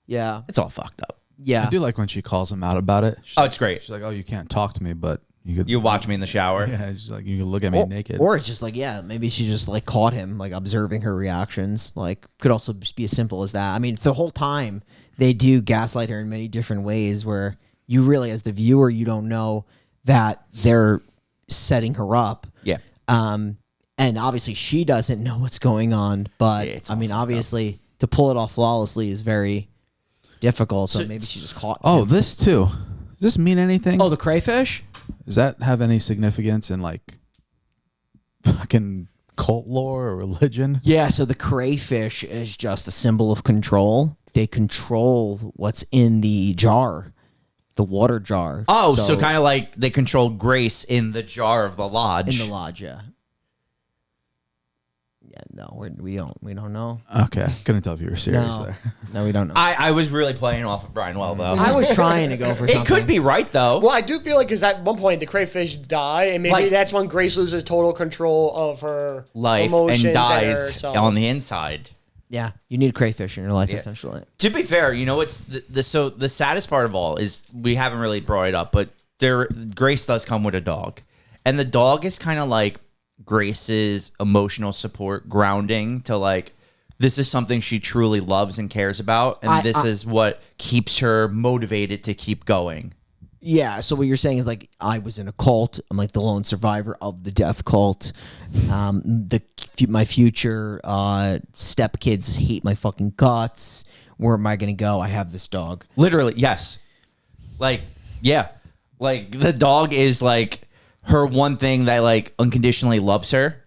A: Yeah.
B: it's all fucked up.
A: Yeah.
C: I do like when she calls him out about it.
B: Oh, it's great.
C: She's like, "Oh, you can't talk to me, but you could."
B: You watch me in the shower.
C: Yeah, she's like, "You can look at me naked."
A: Or it's just like, yeah, maybe she just like caught him, like observing her reactions. Like could also just be as simple as that. I mean, the whole time they do gaslight her in many different ways where you really, as the viewer, you don't know that they're setting her up.
B: Yeah.
A: And obviously she doesn't know what's going on, but
B: Yeah, it's
A: I
B: all
A: mean,
B: fucked
A: obviously to pull it off flawlessly is very difficult. So,
B: So-
A: maybe she just caught
C: Oh,
A: him.
C: this too. Does this mean anything?
A: Oh, the crayfish?
C: Does that have any significance in like fucking cult lore or religion?
A: Yeah, so the crayfish is just a symbol of control. They control what's in the jar, the water jar.
B: Oh, so kind of like they control Grace in the jar of the lodge.
A: in the lodge, yeah. Yeah, no, we don't know.
C: Okay, couldn't tell if you were serious
A: No,
C: there.
A: no, we don't know.
B: I was really playing off of Brian Well, though.
A: I was trying to go for something.
B: It could be right, though.
D: well, I do feel like because at one point the crayfish die, and maybe
B: Like-
D: that's when Grace loses total control of her
B: Life
D: emotions
B: and dies
D: herself.
B: on the inside.
A: Yeah, you need crayfish in your life, essentially.
B: To be fair, you know what's so the saddest part of all is we haven't really brought it up, but Grace does come with a dog, and the dog is kind of like Grace's emotional support, grounding to like this is something she truly loves and cares about, and this is what keeps her motivated to keep going.
A: Yeah, so what you're saying is like I was in a cult. I'm like the lone survivor of the death cult. My future stepkids hate my fucking guts. Where am I gonna go? I have this dog.
B: Literally, yes. Like, yeah. Like the dog is like her one thing that like unconditionally loves her,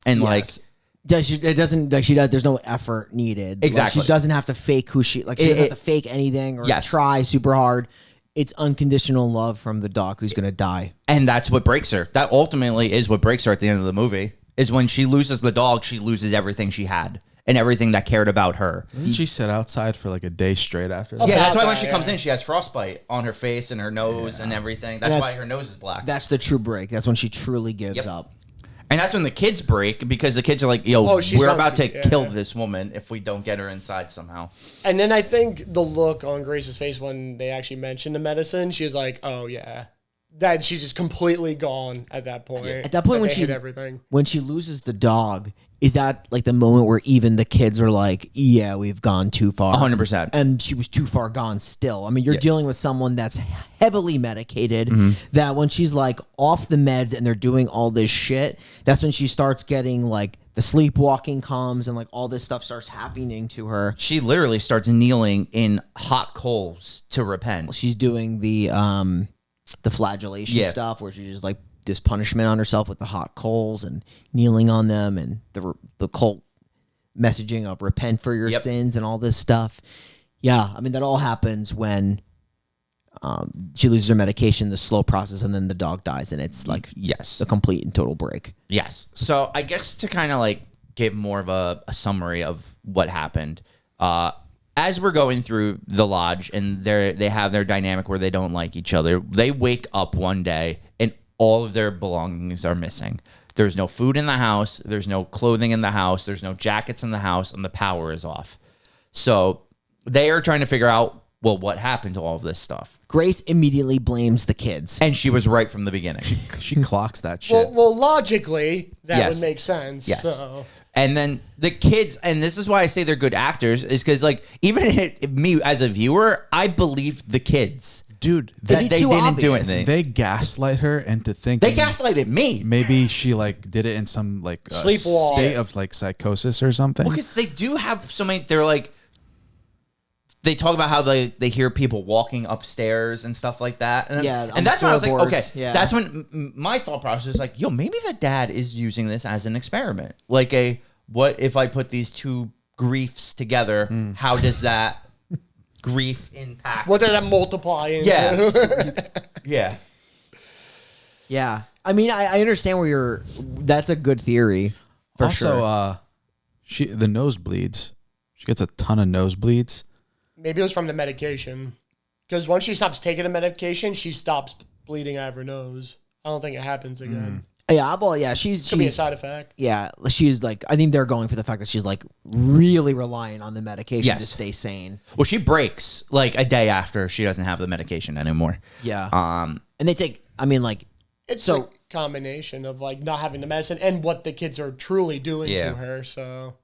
B: and
A: Yes. There's no effort needed.
B: Exactly.
A: Like, she doesn't have to fake who she doesn't have to fake anything or
B: Yes.
A: try super hard. It's unconditional love from the dog who's gonna die.
B: and that's what breaks her. That ultimately is what breaks her at the end of the movie. Is when she loses the dog, she loses everything she had and everything that cared about her.
C: Didn't she sit outside for like a day straight after that?
B: Yeah, that's why when
D: that,
B: she comes in, she has frostbite on her face and her nose and everything. That's why her nose is black.
A: That's the true break. That's when she truly gives up.
B: And that's when the kids break because the kids are like, yo,
D: Oh, she's
B: we're
D: not-
B: about to
D: yeah.
B: kill this woman if we don't get her inside somehow.
D: And then I think the look on Grace's face when they actually mentioned the medicine, she was like, "Oh yeah," that she's just completely gone at that point.
A: At that point,
D: That
A: when
D: they
A: she
D: hit everything.
A: when she loses the dog, is that like the moment where even the kids are like, yeah, we've gone too far?
B: 100%.
A: And she was too far gone still. I mean, you're dealing with someone that's heavily medicated, that when she's like off the meds and they're doing all this shit, that's when she starts getting like the sleepwalking comes and like all this stuff starts happening to her.
B: She literally starts kneeling in hot coals to repent.
A: She's doing the flagellation stuff where she's just like this punishment on herself with the hot coals and kneeling on them and the cult messaging of repent for your sins and all this stuff. Yeah, I mean, that all happens when she loses her medication, the slow process, and then the dog dies, and it's like a complete and total break.
B: Yes. So I guess to kind of like give more of a summary of what happened, as we're going through the lodge and they have their dynamic where they don't like each other, they wake up one day and all of their belongings are missing. There's no food in the house. There's no clothing in the house. There's no jackets in the house, and the power is off. So they are trying to figure out, well, what happened to all of this stuff?
A: Grace immediately blames the kids.
B: And she was right from the beginning.
C: She clocks that shit.
D: Well, logically, that
B: Yes.
D: would make sense.
B: Yes.
D: So.
B: And then the kids, and this is why I say they're good actors, is because like even me as a viewer, I believe the kids.
C: Dude,
B: That they didn't do anything.
C: they gaslight her into thinking
B: They gaslighted me.
C: maybe she like did it in some like
D: Sleepwalk.
C: state of like psychosis or something.
B: Well, because they do have so many. They're like, they talk about how they hear people walking upstairs and stuff like that. And,
A: Yeah, on
B: and that's when I was like,
A: floorboards.
B: okay,
A: Yeah.
B: that's when my thought process was like, yo, maybe the dad is using this as an experiment. Like what if I put these two griefs together? How does that grief impact?
D: What does that multiply into?
B: Yeah. Yeah.
A: Yeah. I mean, I understand where that's a good theory. For
C: Also,
A: sure.
C: the nosebleeds. She gets a ton of nosebleeds.
D: Maybe it was from the medication. Because once she stops taking the medication, she stops bleeding out of her nose. I don't think it happens again.
A: Yeah, well, yeah, she's
D: Could be a side effect.
A: yeah, she's like, I think they're going for the fact that she's like really relying on the medication to
B: Yes.
A: stay sane.
B: Well, she breaks like a day after she doesn't have the medication anymore.
A: Yeah. And they take, I mean, like,
D: It's
A: So-
D: a combination of like not having the medicine and what the kids are truly doing
B: Yeah.
D: to her. So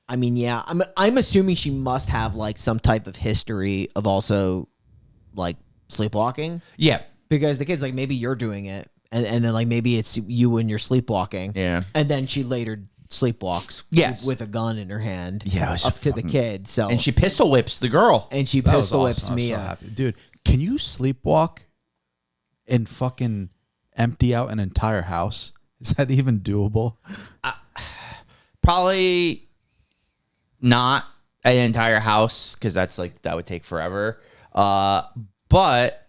A: I mean, yeah, I'm assuming she must have like some type of history of also like sleepwalking,
B: Yeah.
A: because the kid's like, maybe you're doing it, and then like maybe it's you when you're sleepwalking.
B: Yeah.
A: And then she later sleepwalks.
B: Yes.
A: With a gun in her hand.
B: Yeah, it was
A: up to the
B: fucking-
A: kid. So
B: And she pistol whips the girl.
A: and she
C: That was
A: pistol whips
C: awesome. I was so
A: Mia.
C: happy. Dude, can you sleepwalk and fucking empty out an entire house? Is that even doable?
B: Probably not an entire house because that would take forever. But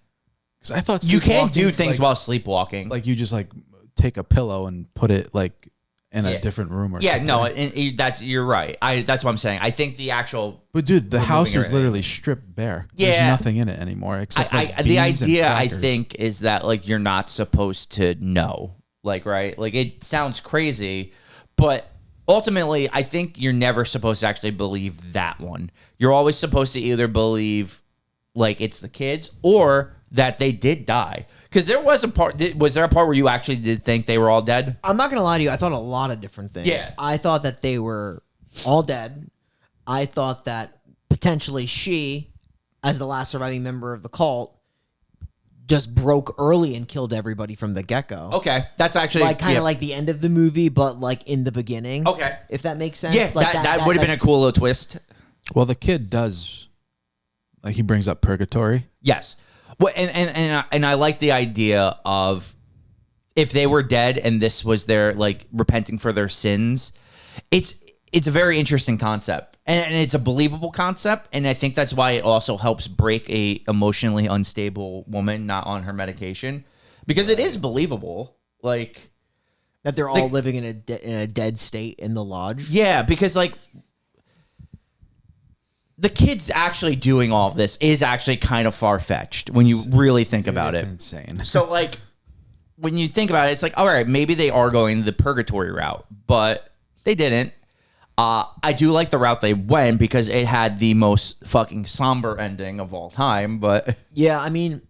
C: Because I thought
B: you can do
C: sleepwalking,
B: things
C: like,
B: while sleepwalking.
C: like you just like take a pillow and put it like in a different room or
B: yeah,
C: something.
B: no, you're right. That's what I'm saying. I think the actual
C: But dude, the house
B: moving
C: is
B: her-
C: literally stripped bare. There's
B: Yeah.
C: nothing in it anymore except like
B: the
C: beans and
B: idea I
C: crackers.
B: think is that like you're not supposed to know, like, right? Like it sounds crazy, but ultimately I think you're never supposed to actually believe that one. You're always supposed to either believe like it's the kids or that they did die. Because there was a part. Was there a part where you actually did think they were all dead?
A: I'm not gonna lie to you. I thought a lot of different things.
B: Yeah.
A: I thought that they were all dead. I thought that potentially she, as the last surviving member of the cult, just broke early and killed everybody from the get-go.
B: Okay, that's actually
A: Like kind of
B: yeah.
A: like the end of the movie, but like in the beginning.
B: Okay.
A: If that makes sense.
B: Yeah,
A: Like
B: that would have been a cool little twist.
C: Well, the kid does, like he brings up purgatory.
B: Yes. Well, and I like the idea of if they were dead and this was their like repenting for their sins. It's a very interesting concept and it's a believable concept, and I think that's why it also helps break a emotionally unstable woman not on her medication, because it is believable. Like
A: that they're all living in a dead state in the lodge.
B: yeah, because like the kids actually doing all of this is actually kind of far-fetched when you really think about
C: It's
B: it.
C: insane.
B: So, like, when you think about it, it's like, all right, maybe they are going the purgatory route, but they didn't. I do like the route they went because it had the most fucking somber ending of all time, but
A: Yeah, I mean,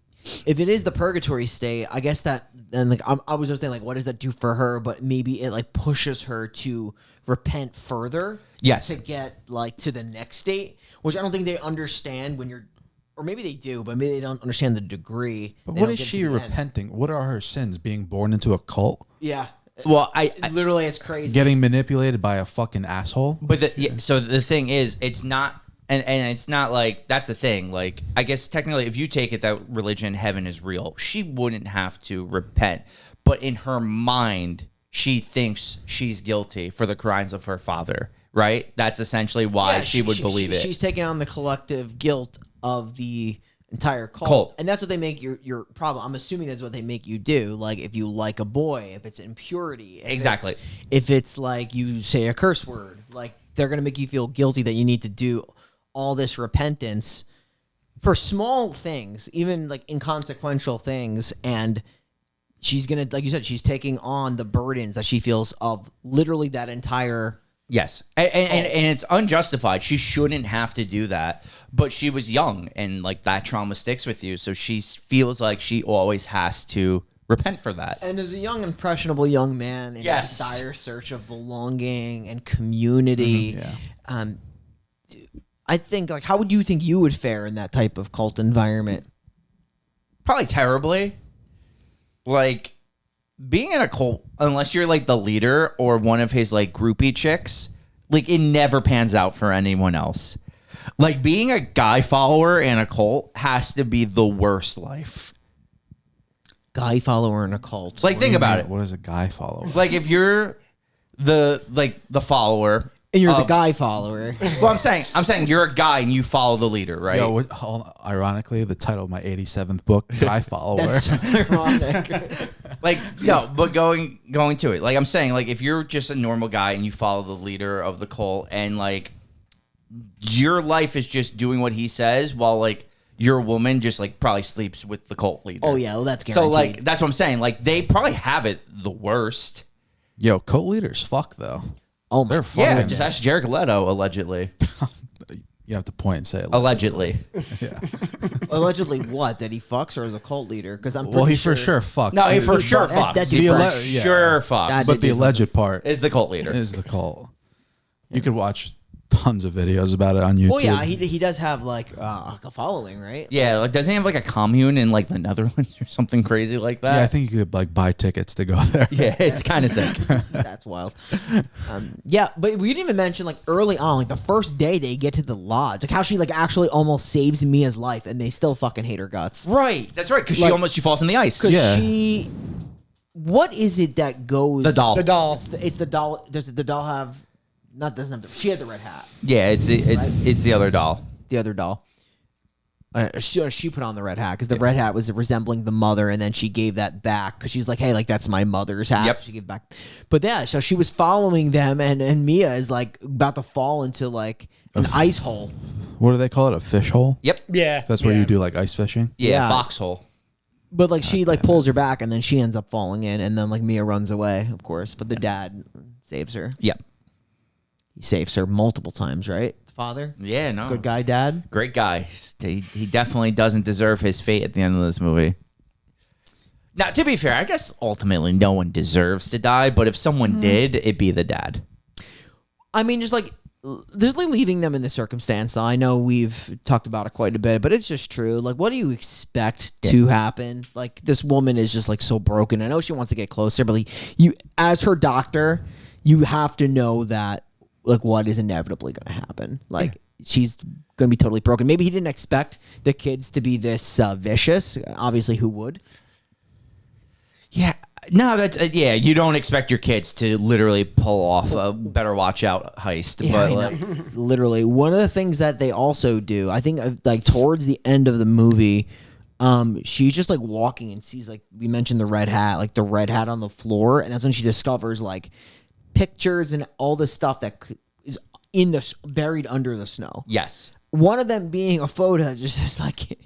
A: if it is the purgatory state, I guess that then like I was just saying like what does that do for her? But maybe it like pushes her to repent further.
B: Yes.
A: To get like to the next state, which I don't think they understand when you're, or maybe they do, but maybe they don't understand the degree.
C: But
A: They
C: what
A: don't
C: is
A: get
C: she
A: to the end.
C: repenting? What are her sins? Being born into a cult?
A: Yeah.
B: Well, I
A: Literally, it's crazy.
C: Getting manipulated by a fucking asshole?
B: but so the thing is, it's not, and it's not like that's the thing. Like, I guess technically, if you take it that religion, heaven is real, she wouldn't have to repent. But in her mind, she thinks she's guilty for the crimes of her father. Right? That's essentially why
A: Yeah,
B: she would believe it.
A: She's taking on the collective guilt of the entire cult. And that's what they make your problem. I'm assuming that's what they make you do. Like if you like a boy, if it's impurity,
B: Exactly.
A: If it's like you say a curse word, like they're gonna make you feel guilty that you need to do all this repentance for small things, even like inconsequential things, and she's gonna, like you said, she's taking on the burdens that she feels of literally that entire.
B: Yes, and it's unjustified. She shouldn't have to do that, but she was young, and like that trauma sticks with you. So she feels like she always has to repent for that.
A: And as a young, impressionable young man in
B: Yes.
A: a dire search of belonging and community, I think, like, how would you think you would fare in that type of cult environment?
B: Probably terribly. Like being in a cult, unless you're like the leader or one of his like groupie chicks, like it never pans out for anyone else. Like being a guy follower in a cult has to be the worst life.
A: Guy follower in a cult.
B: Like think about it.
C: What is a guy follower?
B: Like if you're the follower
A: And you're the
B: of-
A: guy follower.
B: Well, I'm saying you're a guy and you follow the leader, right?
C: Yo, ironically, the title of my 87th book, Guy Follower.
A: That's so ironic.
B: Like no, but going to it, like I'm saying, like if you're just a normal guy and you follow the leader of the cult, and like your life is just doing what he says, while like your woman just like probably sleeps with the cult leader.
A: Oh yeah, well that's
B: So
A: guaranteed.
B: like that's what I'm saying. Like they probably have it the worst.
C: Yo, cult leaders, fuck though.
A: oh my,
C: They're fucking.
B: Yeah, just ask Jared Leto allegedly.
C: You have to point and say it.
B: Allegedly.
A: allegedly what? That he fucks or is a cult leader? Because I'm
C: Well,
A: pretty
C: he for sure fucks.
B: No, he for
A: That-
B: sure
A: that-
B: fucks.
A: that
B: He
A: dude
B: for
C: for- yeah.
B: sure fucks.
A: That-
C: But the alleged part
B: Is the cult leader.
C: is the cult. You could watch tons of videos about it on YouTube.
A: Well, yeah, he does have like a following, right?
B: Yeah, like doesn't he have like a commune in like the Netherlands or something crazy like that?
C: Yeah, I think you could like buy tickets to go there.
B: Yeah, it's kind of sick.
A: That's wild. Yeah, but we didn't even mention like early on, like the first day they get to the lodge, like how she like actually almost saves Mia's life, and they still fucking hate her guts.
B: Right, that's right. Because
A: Like-
B: she falls in the ice.
A: Because
C: Yeah.
A: she, what is it that goes?
B: The doll.
D: The doll.
A: It's the doll. Does the doll have? Not doesn't have. She had the red hat.
B: Yeah, it's the other doll.
A: The other doll. She put on the red hat because the red hat was resembling the mother, and then she gave that back because she's like, "Hey, like that's my mother's hat."
B: Yep.
A: She gave back, but yeah, so she was following them, and Mia is like about to fall into like an ice hole.
C: What do they call it? A fish hole?
B: Yep.
D: Yeah.
C: That's where
D: yeah.
C: you do like ice fishing?
B: Yeah,
A: Yeah.
B: foxhole.
A: But like she like pulls her back, and then she ends up falling in, and then like Mia runs away, of course. But the dad saves her.
B: Yep.
A: He saves her multiple times, right? Father,
B: Yeah, no.
A: good guy, dad.
B: Great guy. He definitely doesn't deserve his fate at the end of this movie. Now, to be fair, I guess ultimately no one deserves to die, but if someone did, it'd be the dad.
A: I mean, just like leaving them in the circumstance. I know we've talked about it quite a bit, but it's just true. Like, what do you expect to happen? Like, this woman is just like so broken. I know she wants to get closer, but like, you, as her doctor, you have to know that like what is inevitably going to happen. Like, she's going to be totally broken. Maybe he didn't expect the kids to be this vicious. Obviously, who would?
B: Yeah. No, that's yeah. You don't expect your kids to literally pull off a better watch out heist,
A: Yeah,
B: but
A: I
B: like,
A: know. Literally, one of the things that they also do, I think, like towards the end of the movie, she's just like walking and sees, like we mentioned, the red hat, like the red hat on the floor, and that's when she discovers like pictures and all this stuff that is in the buried under the snow.
B: yes,
A: One of them being a photo that just says like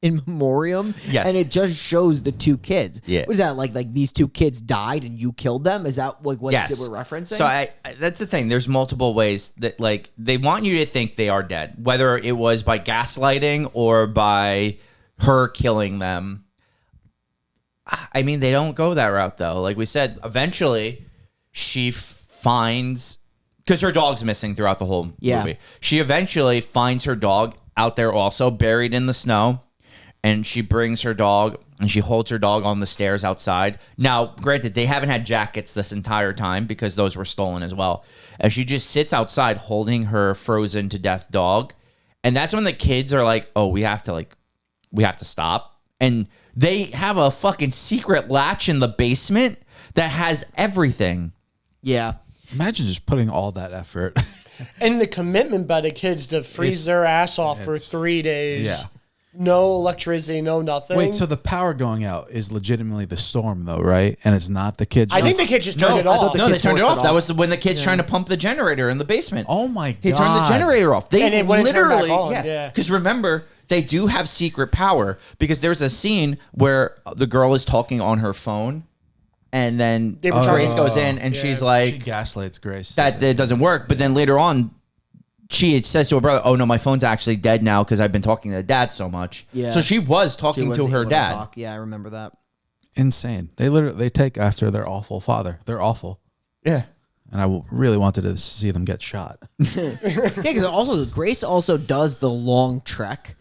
A: in memoriam,
B: Yes.
A: and it just shows the two kids.
B: Yeah.
A: What is that like? Like these two kids died and you killed them? Is that like what
B: yes.
A: we're referencing?
B: So I that's the thing. There's multiple ways that like they want you to think they are dead, whether it was by gaslighting or by her killing them. I mean, they don't go that route though. Like we said, eventually she finds, because her dog's missing throughout the whole movie. She eventually finds her dog out there also buried in the snow, and she brings her dog and she holds her dog on the stairs outside. Now, granted, they haven't had jackets this entire time because those were stolen as well. And she just sits outside holding her frozen to death dog. And that's when the kids are like, oh, we have to stop. And they have a fucking secret latch in the basement that has everything.
A: Yeah.
C: Imagine just putting all that effort.
D: And the commitment by the kids to freeze their ass off for 3 days.
C: Yeah.
D: No electricity, no nothing.
C: Wait, so the power going out is legitimately the storm, though, right? And it's not the kids.
D: I think the kids just turned it off.
B: No, they turned it off. That was when the kids trying to pump the generator in the basement.
C: Oh my god!
B: He turned the generator off. They
D: And it wouldn't turn back
B: literally,
D: on, yeah.
B: Because remember, they do have secret power. Because there's a scene where the girl is talking on her phone, and then
D: They were trying
B: Grace
D: to-
B: goes in, and she's like,
C: she gaslights Grace.
B: that it doesn't work. But then later on, she says to her brother, "Oh no, my phone's actually dead now because I've been talking to dad so much."
A: Yeah.
B: So she was
A: She
B: talking
A: was
B: to her
A: able
B: dad.
A: talk. Yeah, I remember that.
C: Insane. They take after their awful father. They're awful,
B: Yeah.
C: and I really wanted to see them get shot.
A: Yeah, because also Grace also does the long trek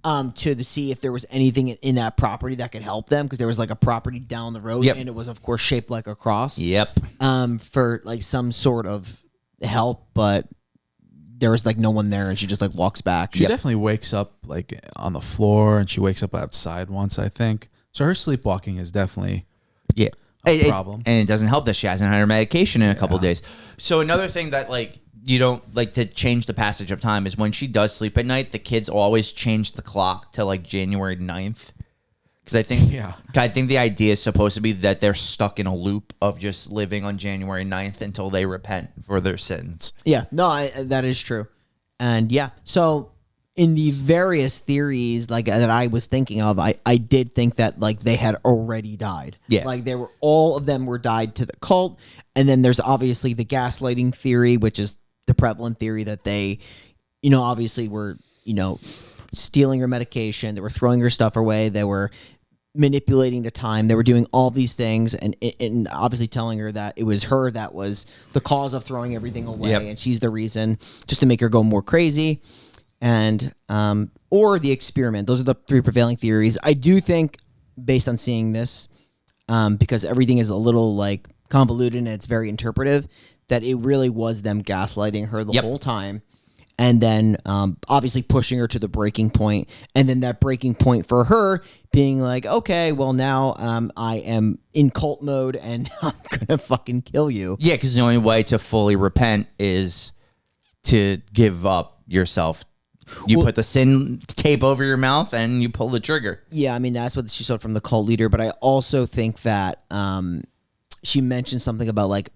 A: to see if there was anything in that property that could help them, because there was like a property down the road,
B: Yep.
A: and it was of course shaped like a cross.
B: Yep.
A: For like some sort of help, but there was like no one there, and she just like walks back.
C: She definitely wakes up like on the floor, and she wakes up outside once, I think. So her sleepwalking is definitely
B: Yeah.
C: a problem.
B: And it doesn't help that she hasn't had her medication in a couple of days. So another thing that like you don't like to change the passage of time is when she does sleep at night, the kids always change the clock to like January 9th. Because I think the idea is supposed to be that they're stuck in a loop of just living on January 9th until they repent for their sins.
A: Yeah, no, that is true. And yeah, so in the various theories like that I was thinking of, I did think that like they had already died.
B: Yeah.
A: Like all of them were died to the cult. And then there's obviously the gaslighting theory, which is the prevalent theory that they, obviously were, stealing her medication. They were throwing her stuff away. They were manipulating the time. They were doing all these things and obviously telling her that it was her that was the cause of throwing everything away.
B: Yep.
A: And she's the reason, just to make her go more crazy. And or the experiment. Those are the three prevailing theories. I do think, based on seeing this, because everything is a little like convoluted and it's very interpretive, that it really was them gaslighting her the whole time, and then obviously pushing her to the breaking point, and then that breaking point for her being like, okay, well now I am in cult mode and I'm gonna fucking kill you.
B: Yeah, because the only way to fully repent is to give up yourself. You put the sin tape over your mouth and you pull the trigger.
A: Yeah, I mean, that's what she saw from the cult leader. But I also think that she mentioned something about like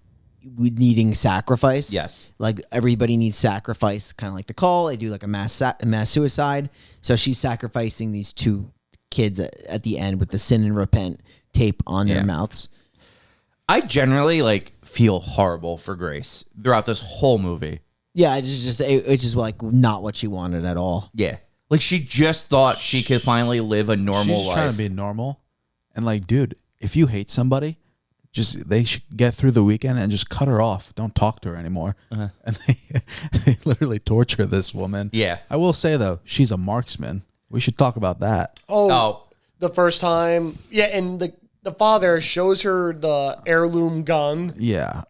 A: needing sacrifice.
B: Yes.
A: Like everybody needs sacrifice, kind of like the cult. They do like a mass suicide. So she's sacrificing these two kids at the end with the sin and repent tape on their mouths.
B: I generally like feel horrible for Grace throughout this whole movie.
A: Yeah, it's just like not what she wanted at all.
B: Yeah. Like she just thought she could finally live a normal
C: She's
B: life.
C: trying to be normal, and like, dude, if you hate somebody, they should get through the weekend and just cut her off. Don't talk to her anymore. And they literally torture this woman.
B: Yeah.
C: I will say though, she's a marksman. We should talk about that.
B: Oh.
D: The first time. Yeah, and the father shows her the heirloom gun.
C: Yeah.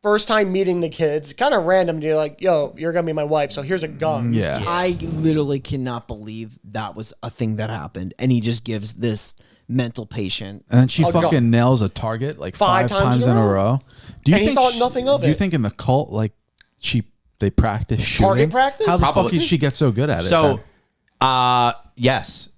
D: First time meeting the kids, kind of random. You're like, yo, you're going to be my wife, so here's a gun.
C: Yeah.
A: I literally cannot believe that was a thing that happened. And he just gives this mental patient.
C: And then she
D: Oh,
C: fucking
D: God.
C: nails a target like
D: Five
C: five
D: times
C: times in a row. Do you
D: And he thought nothing of
C: Do you
D: it.
C: think in the cult, like they practice shooting?
D: Target practice?
C: How the
B: Probably.
C: fuck did she get so good at it?
B: So,
C: then?
B: yes,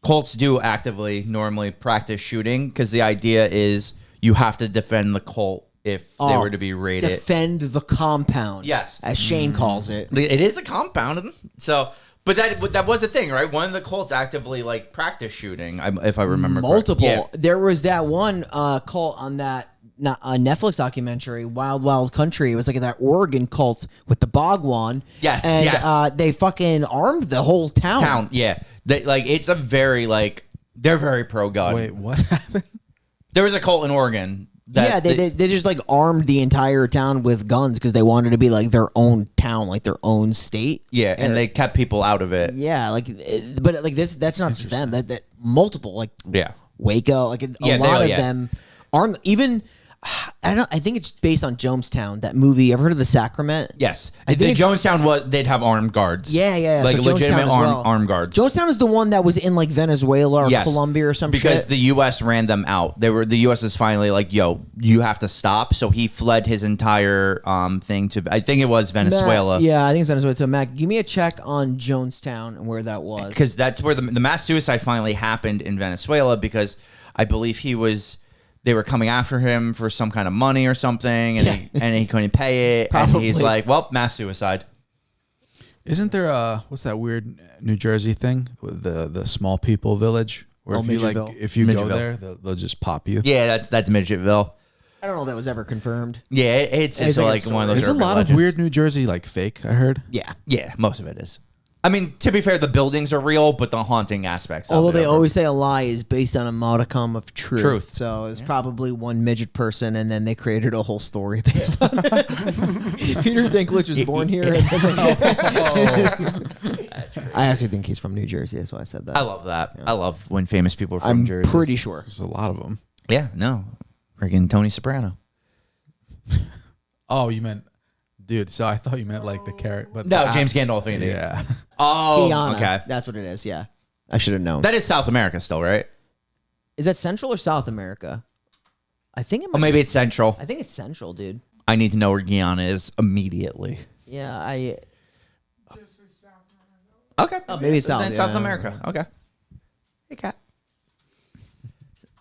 B: cults do actively normally practice shooting because the idea is you have to defend the cult if they were to be raided.
A: Defend the compound.
B: Yes.
A: As Shane calls it.
B: It is a compound, so. But that was a thing, right? One of the cults actively like practice shooting, if I remember.
A: Multiple.
B: correct. Yeah.
A: There was that one cult on that Netflix documentary, Wild Wild Country. It was like that Oregon cult with the Bhagwan.
B: Yes,
A: and,
B: yes.
A: They fucking armed the whole town.
B: Yeah. It's a very, they're very pro-gun.
C: Wait, what happened?
B: There was a cult in Oregon.
A: They just like armed the entire town with guns because they wanted to be like their own town, like their own state.
B: Yeah, and they kept people out of it.
A: Yeah, but like that's not just them. That multiple, like,
B: Yeah.
A: Waco, like a lot of them armed. Even I think it's based on Jonestown. That movie. Ever heard of The Sacrament?
B: Yes.
A: I think
B: Jonestown, they'd have armed guards.
A: Yeah.
B: Like
A: So
B: legitimate
A: Jonestown as well.
B: armed guards.
A: Jonestown is the one that was in like Venezuela or
B: Yes.
A: Colombia or some
B: because
A: shit.
B: the U.S. ran them out. The U.S. is finally like, yo, you have to stop. So he fled his entire thing to, I think it was Venezuela.
A: Matt, yeah, I think it's Venezuela. So Matt, give me a check on Jonestown and where that was.
B: Because that's where the mass suicide finally happened in Venezuela, because I believe they were coming after him for some kind of money or something, and he couldn't pay it. And he's like, well, mass suicide.
C: Isn't there what's that weird New Jersey thing with the small people village where if you go there, they'll just pop you?
B: Yeah, that's Midgetville.
A: I don't know if that was ever confirmed.
B: Yeah, it's just
A: like
B: like one of those.
C: There's a
B: urban
C: lot
B: legends.
C: of weird New Jersey fake. I heard.
A: Yeah.
B: Most of it is. I mean, to be fair, the buildings are real, but the haunting aspects.
A: Although
B: of it
A: they
B: are-
A: always say a lie is based on a modicum of truth.
B: Truth.
A: So it's probably one midget person, and then they created a whole story based on it. Peter Dinklage was born here. I actually think he's from New Jersey. That's why I said that.
B: I love that. Yeah. I love when famous people are from
A: I'm
B: Jersey.
A: pretty sure.
C: There's a lot of them.
B: Yeah, no. Freaking Tony Soprano.
C: Oh, you meant, dude. So I thought you meant like the carrot, but
B: No, James Gandolfini.
C: Yeah.
B: Oh,
A: Kiana.
B: okay.
A: That's what it is. Yeah. I should have known.
B: That is South America still, right?
A: Is that Central or South America? I think it might
B: Or maybe it's Central.
A: I think it's Central, dude.
B: I need to know where Guyana is immediately.
A: Yeah,
B: Okay.
A: Oh, maybe it's South.
B: Then
A: Yeah.
B: South America. Okay. Hey, cat.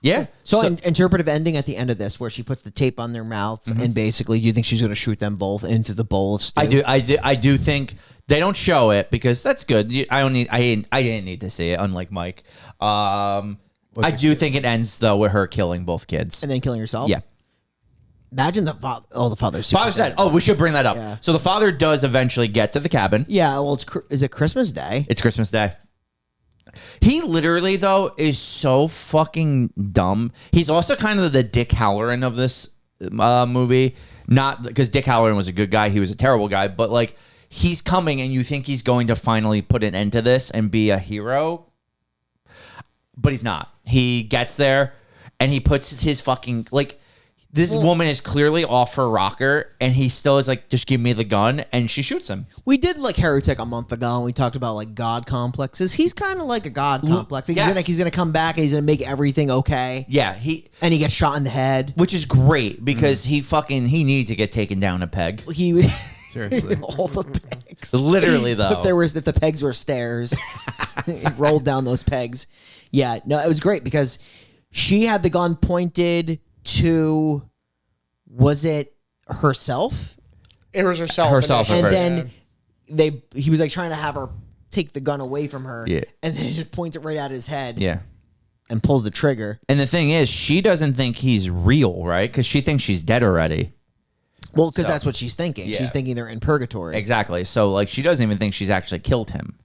B: Yeah.
A: So, an interpretive ending at the end of this, where she puts the tape on their mouths, and basically, you think she's going to shoot them both into the bowl of stew?
B: I do think they don't show it because that's good. I didn't need to see it, unlike Mike. I do think it ends though with her killing both kids.
A: And then killing herself.
B: Yeah.
A: Imagine the father. Oh, the father's super
B: Father's dead.
A: dead.
B: Oh, we should bring that up.
A: Yeah.
B: So the father does eventually get to the cabin.
A: Yeah. Well, is it Christmas Day?
B: It's Christmas Day. He literally, though, is so fucking dumb. He's also kind of the Dick Halloran of this movie. Not because Dick Halloran was a good guy. He was a terrible guy. But, like, he's coming and you think he's going to finally put an end to this and be a hero. But he's not. He gets there and he puts his fucking, like... This woman is clearly off her rocker, and he still is like, just give me the gun, and she shoots him.
A: We did like Heretic a month ago, and we talked about like God complexes. He's kind of like a God complex. He's gonna come back and he's gonna make everything okay.
B: Yeah,
A: and he gets shot in the head,
B: which is great because he needed to get taken down a peg.
A: He
C: Seriously.
A: all the pegs.
B: Literally though.
A: If the pegs were stairs, he rolled down those pegs. Yeah, no, it was great because she had the gun pointed to, was it herself?
D: It was herself.
B: Herself
A: And
B: first.
A: then he was like trying to have her take the gun away from her.
B: Yeah.
A: And then he just points it right at his head.
B: Yeah.
A: And pulls the trigger.
B: And the thing is, she doesn't think he's real, right? Because she thinks she's dead already.
A: Well, because that's what she's thinking.
B: Yeah.
A: She's thinking they're in purgatory.
B: Exactly. So, like, she doesn't even think she's actually killed him.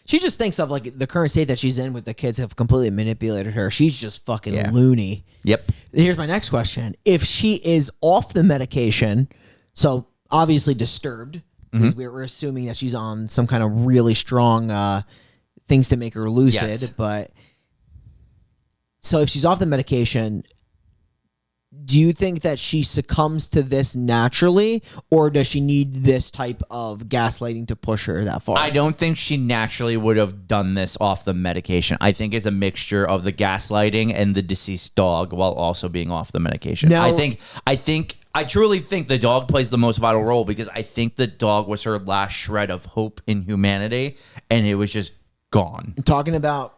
A: She just thinks of like the current state that she's in with the kids have completely manipulated her. She's just fucking loony.
B: Yep.
A: Here's my next question. If she is off the medication, so obviously disturbed, because we're assuming that she's on some kind of really strong things to make her lucid,
B: Yes.
A: but so if she's off the medication, do you think that she succumbs to this naturally, or does she need this type of gaslighting to push her that far?
B: I don't think she naturally would have done this off the medication. I think it's a mixture of the gaslighting and the deceased dog while also being off the medication.
A: Now-
B: I truly think the dog plays the most vital role because I think the dog was her last shred of hope in humanity and it was just gone.
A: Talking about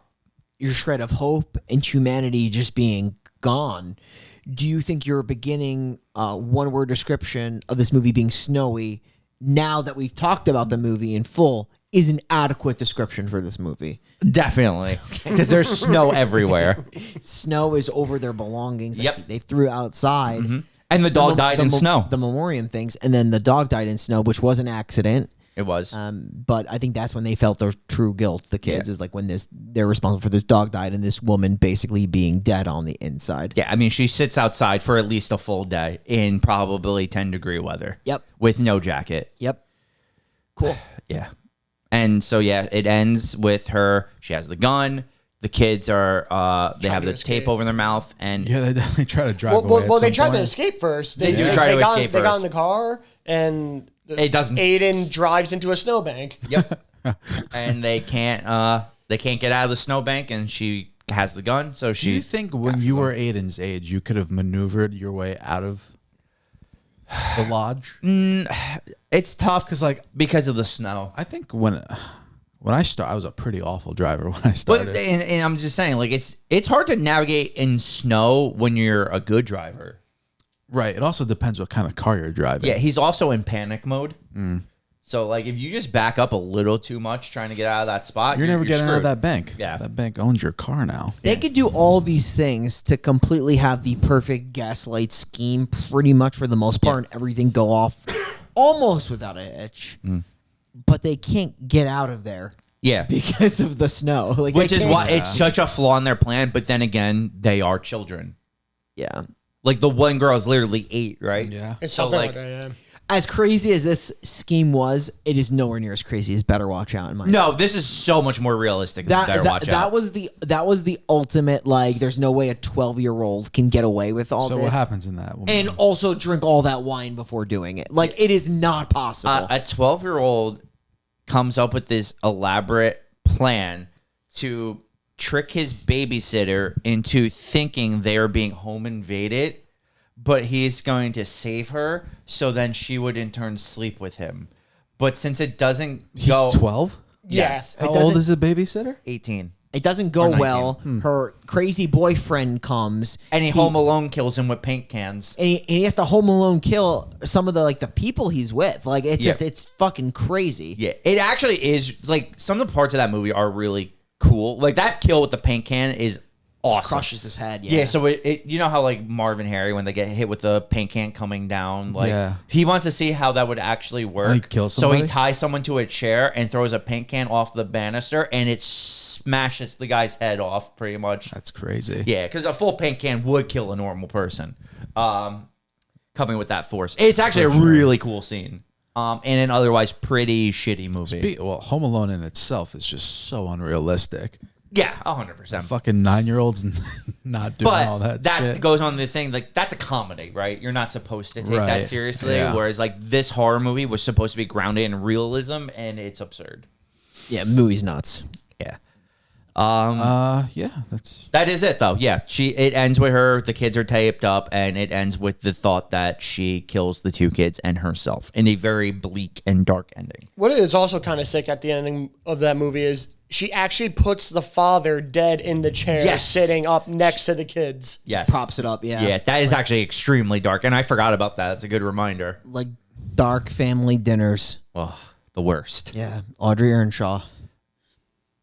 A: your shred of hope and humanity just being gone, do you think your beginning one-word description of this movie being snowy, now that we've talked about the movie in full, is an adequate description for this movie?
B: Definitely. Because there's snow everywhere.
A: Snow is over their belongings
B: Yep.
A: that they threw outside.
B: And the dog died in snow.
A: The memoriam things, and then the dog died in snow, which was an accident.
B: It was.
A: But I think that's when they felt their true guilt. The kids is like when they're responsible for this dog died and this woman basically being dead on the inside.
B: Yeah, I mean, she sits outside for at least a full day in probably 10-degree weather.
A: Yep.
B: With no jacket.
A: Yep. Cool.
B: Yeah. And so, yeah, it ends with her. She has the gun. The kids are, they have the tape over their mouth. And
C: Yeah, they try to drive away.
D: Well,
C: at
D: they
C: some
D: tried to
C: point.
D: escape first.
B: They do try to escape
D: They got
B: first.
D: in the car, and
B: It doesn't-
D: Aiden drives into a snowbank.
B: Yep. And they can't get out of the snowbank, and she has the gun. So
C: Do you
B: she.
C: think when you were Aiden's age, you could have maneuvered your way out of the lodge?
B: It's tough
C: Because
B: because of the snow.
C: I think when I started, I was a pretty awful driver when I started.
B: But and I'm just saying, like it's hard to navigate in snow when you're a good driver.
C: Right. It also depends what kind of car you're driving.
B: Yeah, he's also in panic mode. So like if you just back up a little too much trying to get out of that spot,
C: You're never getting out of
B: screwed.
C: that bank.
B: Yeah.
C: That bank owns your car now.
A: They could do all these things to completely have the perfect gaslight scheme, pretty much for the most part, and everything go off almost without a hitch. But they can't get out of there
B: Yeah.
A: because of the snow. Like,
B: Which
A: they
B: is
A: can't-
B: why it's such a flaw in their plan, but then again, they are children.
A: Yeah.
B: Like the one girl is literally 8, right?
C: Yeah.
D: It's
B: So,
D: something
B: like-
D: like that, yeah.
A: As crazy as this scheme was, it is nowhere near as crazy as Better Watch Out in my
B: No, this is so much more realistic than Better Watch Out.
A: that was the ultimate, like, there's no way a 12-year-old can get away with all
C: So
A: this.
C: what happens in that?
A: And also drink all that wine before doing it. Like, it is not possible.
B: A 12-year-old comes up with this elaborate plan to trick his babysitter into thinking they are being home invaded, but he's going to save her, so then she would in turn sleep with him. But since it doesn't
C: He's
B: go
C: 12?
B: yes,
C: How
A: It doesn't-
C: old is the babysitter?
B: 18,
A: It doesn't go
B: 19.
A: well. Her crazy boyfriend comes.
B: and he Home Alone kills him with paint cans.
A: And he has to Home Alone kill some of the people he's with. Like, it's just,
B: Yeah.
A: it's fucking crazy.
B: Yeah, it actually is. Like some of the parts of that movie are really cool. Like that kill with the paint can is awesome.
A: Crushes his head.
B: Yeah, so it you know how like Marv and Harry when they get hit with the paint can coming down, like
C: Yeah.
B: he wants to see how that would actually work.
C: He kills
B: so he
C: somebody?
B: ties someone to a chair and throws a paint can off the banister, and it smashes the guy's head off pretty much.
C: That's crazy.
B: Yeah, because a full paint can would kill a normal person. Coming with that force, it's actually a really cool scene. In an otherwise pretty shitty movie.
C: Well, Home Alone in itself is just so unrealistic.
B: Yeah, 100%.
C: Fucking 9-year-olds not doing all
B: But
C: that shit.
B: goes on the thing, like, that's a comedy, right? You're not supposed to take that
C: Right.
B: seriously.
C: Yeah.
B: Whereas, like, this horror movie was supposed to be grounded in realism, and it's absurd.
A: Yeah, movie's nuts.
B: Yeah.
C: Yeah, that's
B: That is it, though. Yeah. It ends with her, the kids are taped up, and it ends with the thought that she kills the 2 kids and herself in a very bleak and dark ending.
D: What is also kind of sick at the ending of that movie is she actually puts the father dead in the chair,
B: Yes.
D: sitting up next to the kids.
B: Yes.
A: Props it up, yeah.
B: Yeah, that is actually extremely dark, and I forgot about that. It's a good reminder.
A: Like dark family dinners.
B: Oh, the worst.
A: Yeah. Audrey Earnshaw.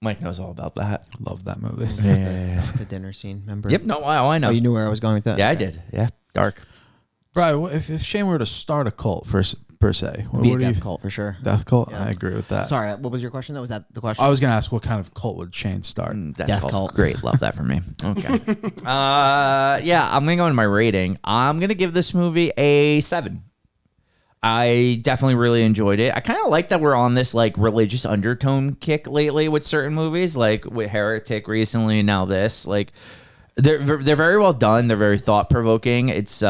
B: Mike knows all about that.
C: love that movie.
A: The dinner scene, remember?
B: Yep, no, I know.
A: Oh, you knew where I was going with that?
B: Yeah, I did. Yeah, dark.
C: Bro, if Shane were to start a cult per se, what,
A: Be a
C: what do you
A: death cult for sure.
C: Death cult?
A: Yeah.
C: I agree with that.
A: Sorry, what was your question? Was that the question?
C: I was gonna ask what kind of cult would Shane start?
A: Death cult.
B: Great, love that for me. Okay. Yeah, I'm gonna go into my rating. I'm gonna give this movie a 7. I definitely really enjoyed it. I kind of like that we're on this like religious undertone kick lately with certain movies, like with Heretic recently, and now this. Like, they're very well done. They're very thought provoking. It's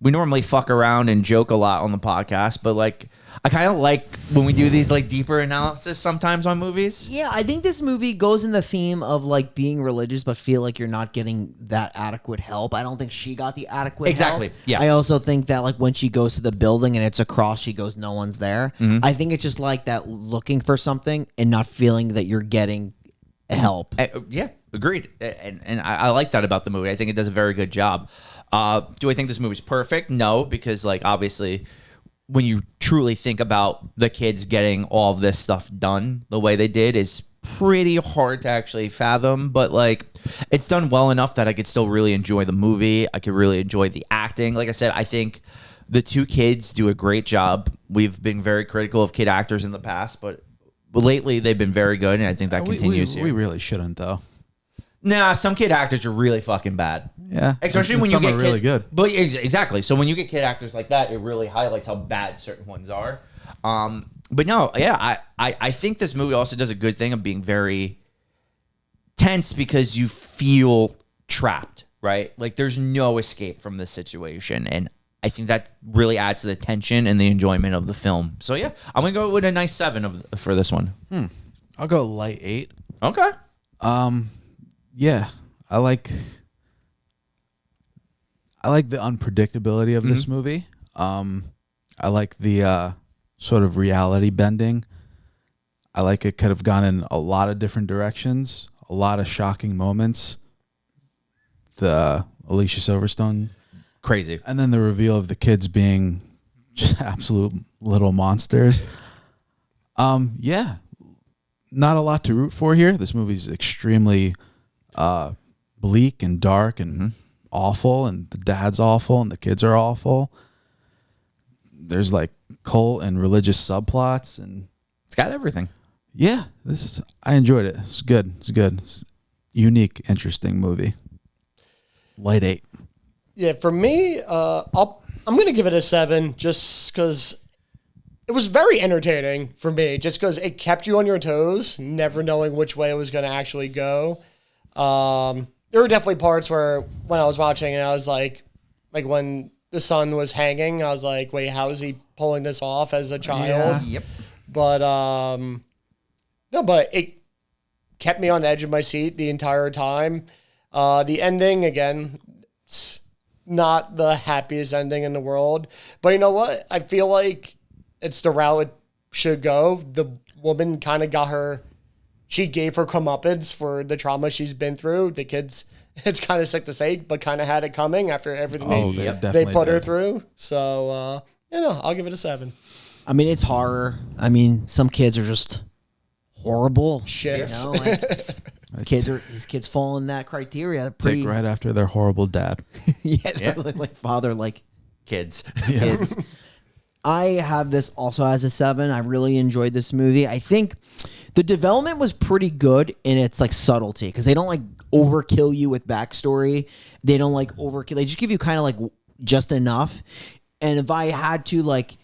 B: we normally fuck around and joke a lot on the podcast, but like I kind of like when we do these like deeper analysis sometimes on movies.
A: Yeah, I think this movie goes in the theme of like being religious, but feel like you're not getting that adequate help. I don't think she got the adequate
B: Exactly,
A: help.
B: yeah.
A: I also think that like when she goes to the building and it's a cross, she goes, no one's there. I think it's just like that looking for something and not feeling that you're getting help.
B: Yeah, agreed. And I like that about the movie. I think it does a very good job. Do I think this movie's perfect? No, because like obviously when you truly think about the kids getting all of this stuff done the way they did is pretty hard to actually fathom, but like it's done well enough that I could still really enjoy the movie. I could really enjoy the acting. Like I said, I think the two kids do a great job. We've been very critical of kid actors in the past, but lately they've been very good, and I think that continues here.
C: We really shouldn't, though.
B: Nah, some kid actors are really fucking bad.
C: Yeah,
B: especially when you
C: some
B: get
C: are really good.
B: But exactly, so when you get kid actors like that, it really highlights how bad certain ones are. But no, yeah, I think this movie also does a good thing of being very tense because you feel trapped, right? Like there's no escape from this situation, and I think that really adds to the tension and the enjoyment of the film. So yeah, I'm gonna go with a nice 7 for this one.
C: I'll go light 8.
B: Okay.
C: Yeah, I like the unpredictability of this movie. I like the sort of reality bending. I like it could have gone in a lot of different directions, a lot of shocking moments. The Alicia Silverstone,
B: Crazy.
C: and then the reveal of the kids being just absolute little monsters. Yeah, not a lot to root for here. This movie's extremely bleak and dark and awful, and the dad's awful and the kids are awful. There's like cult and religious subplots, and
B: It's got everything.
C: yeah, I enjoyed it. It's good. It's good. It's a unique, interesting movie. Light 8.
D: Yeah, for me, I'm going to give it a 7 just because it was very entertaining for me, just because it kept you on your toes, never knowing which way it was going to actually go. There were definitely parts where when I was watching it, I was like when the son was hanging, I was like, wait, how is he pulling this off as a child?
C: Yeah.
B: Yep.
D: But no, but it kept me on the edge of my seat the entire time. The ending, again, it's not the happiest ending in the world. But you know what? I feel like it's the route it should go. The woman kind of she gave her comeuppance for the trauma she's been through. The kids, it's kind of sick to say, but kind of had it coming after everything they
C: definitely
D: put her
C: did.
D: through. So, I'll give it a 7.
A: I mean, it's horror. I mean, some kids are just horrible.
D: Shit.
A: You know, like these kids fall in that criteria. Pretty
C: Take right after their horrible dad.
A: yeah, like father, like
B: Kids.
A: kids. I have this also as a 7. I really enjoyed this movie. I think the development was pretty good in its like subtlety because they don't like overkill you with backstory. They don't like overkill. They just give you kind of like just enough. And if I had to like,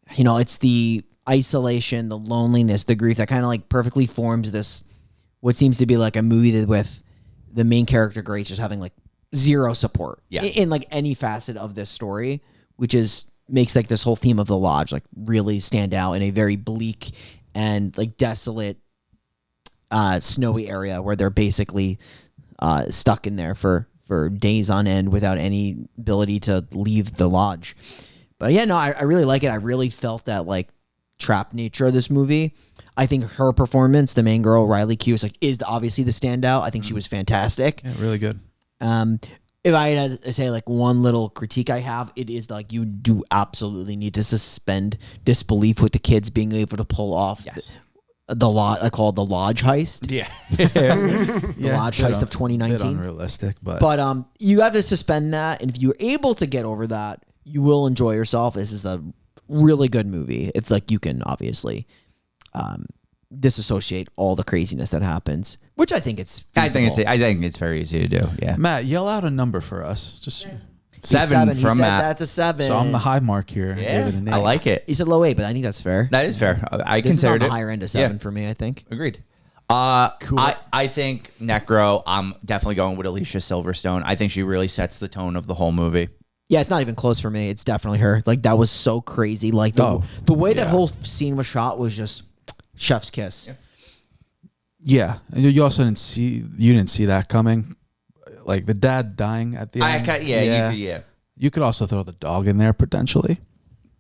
A: it's the isolation, the loneliness, the grief that kind of like perfectly forms this, what seems to be like a movie that with the main character Grace just having like zero support in like any facet of this story, which makes like this whole theme of the lodge like really stand out in a very bleak and like desolate snowy area where they're basically stuck in there for days on end without any ability to leave the lodge. But yeah, no, I really like it. I really felt that like trapped nature of this movie. I think her performance, the main girl, Riley Keough, is obviously the standout. I think she was fantastic.
C: Yeah, really good.
A: If I had to say like one little critique I have, it is like you do absolutely need to suspend disbelief with the kids being able to pull off the lot. I call it the lodge heist.
B: Yeah.
A: The lodge heist of
C: Bit
A: 2019.
C: unrealistic, but
A: You have to suspend that, and if you're able to get over that, you will enjoy yourself. This is a really good movie. It's like you can obviously disassociate all the craziness that happens, which I think it's feasible.
B: I think it's very easy to do. Yeah.
C: Matt, yell out a number for us. Just
B: 7
A: He
B: from
A: said
B: Matt.
A: that's a 7.
C: so I'm the high mark here.
B: Yeah.
C: Give it an 8.
B: I like it.
A: He said low 8, but I think that's fair.
B: That is fair. I
A: This is on
B: considered
A: the
B: it.
A: higher end of 7 for me, I think.
B: Agreed. I think Necro, I'm definitely going with Alicia Silverstone. I think she really sets the tone of the whole movie.
A: Yeah, it's not even close for me. It's definitely her. Like that was so crazy. Like the way that whole scene was shot was just chef's kiss.
C: Yeah, and you also didn't see that coming, like the dad dying at the end. You could also throw the dog in there potentially.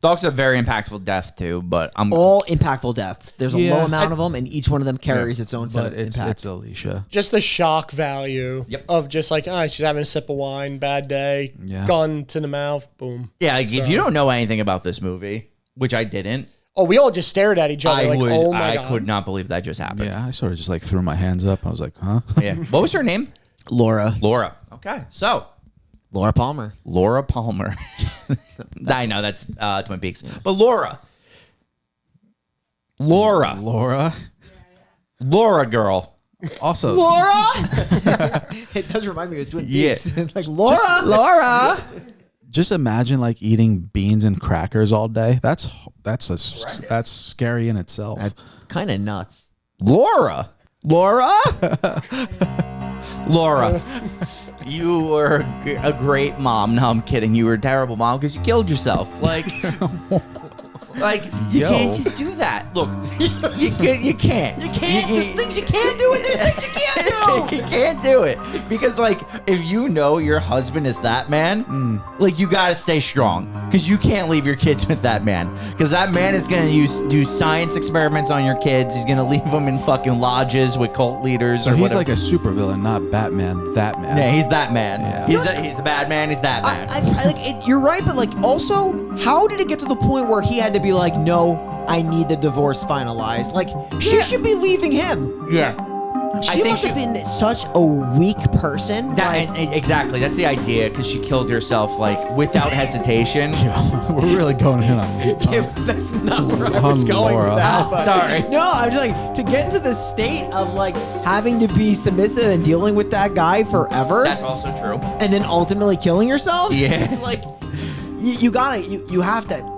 B: Dog's a very impactful death too, but I'm
A: All impactful deaths. There's a
C: Yeah.
A: low amount of them, and each one of them carries its own set
C: But
A: of
C: it's
A: impact.
C: Alicia.
D: Just the shock value
B: Yep.
D: of just like, she's having a sip of wine, bad day,
C: Yeah.
D: gun to the mouth, boom.
B: like if you don't know anything about this movie, which I didn't,
D: Oh, we all just stared at each other oh my God.
B: I could not believe that just happened.
C: Yeah, I sort of just like threw my hands up. I was like, huh?
B: Yeah. What was her name?
A: Laura.
B: Laura. Okay. So,
A: Laura Palmer.
B: Laura Palmer. I know that's Twin Peaks. But Laura.
C: Laura.
B: Girl.
C: Also,
A: Laura? It does remind me of Twin Peaks.
B: Yeah.
A: Like, Laura.
C: just imagine like eating beans and crackers all day. That's scary in itself.
A: That's kind of nuts.
B: Laura. You were a great mom. No, I'm kidding. You were a terrible mom because you killed yourself. Like you can't just do that. Look, you can't. You can't.
A: There's things you can't do and there's things you can't do.
B: You can't do it because, like, if you know your husband is that man, like, you gotta stay strong because you can't leave your kids with that man because that man is gonna do science experiments on your kids. He's gonna leave them in fucking lodges with cult leaders.
C: So
B: or
C: he's
B: whatever.
C: like a supervillain, not Batman. That man.
B: Yeah, he's that man.
C: Yeah.
B: He's a bad man. He's that man.
A: I like it, you're right, but like also, how did it get to the point where he had to be like, no, I need the divorce finalized? Like, she should be leaving him.
B: Yeah.
A: She must have been such a weak person.
B: Exactly. That's the idea because she killed herself like without hesitation.
C: We're really going in on
A: That's not where I was going
C: Laura.
A: with that. but-
B: Sorry.
A: No, I'm just like, to get into the state of like having to be submissive and dealing with that guy forever,
B: That's also true.
A: and then ultimately killing yourself.
B: Yeah.
A: Like, you have to.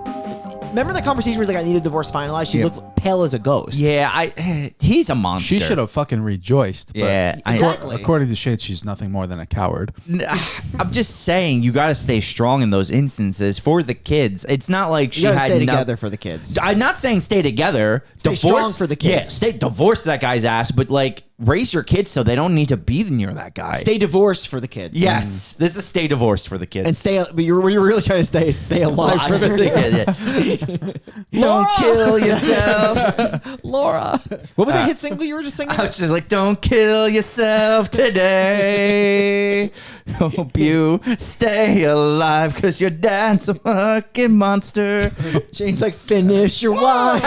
A: Remember that conversation where he's like, I need a divorce finalized? She looked pale as a ghost.
B: Yeah, he's a monster.
C: She should have fucking rejoiced. But
B: Yeah,
A: Exactly.
C: according to Shade, she's nothing more than a coward.
B: I'm just saying, you got to stay strong in those instances for the kids. It's not like she
A: You gotta
B: had
A: stay together for the kids.
B: I'm not saying stay together.
A: Stay strong for the kids.
B: Yeah, divorce that guy's ass, but like raise your kids so they don't need to be near that guy.
A: Stay divorced for the kids.
B: Yes, this is stay divorced for the kids.
A: And stay, but you're really trying to stay alive for the
B: Don't kill yourself.
A: Laura. What was that hit single you were just singing?
B: I was just like, don't kill yourself today. Hope you stay alive because your dad's a fucking monster.
A: Shane's like, finish your wine.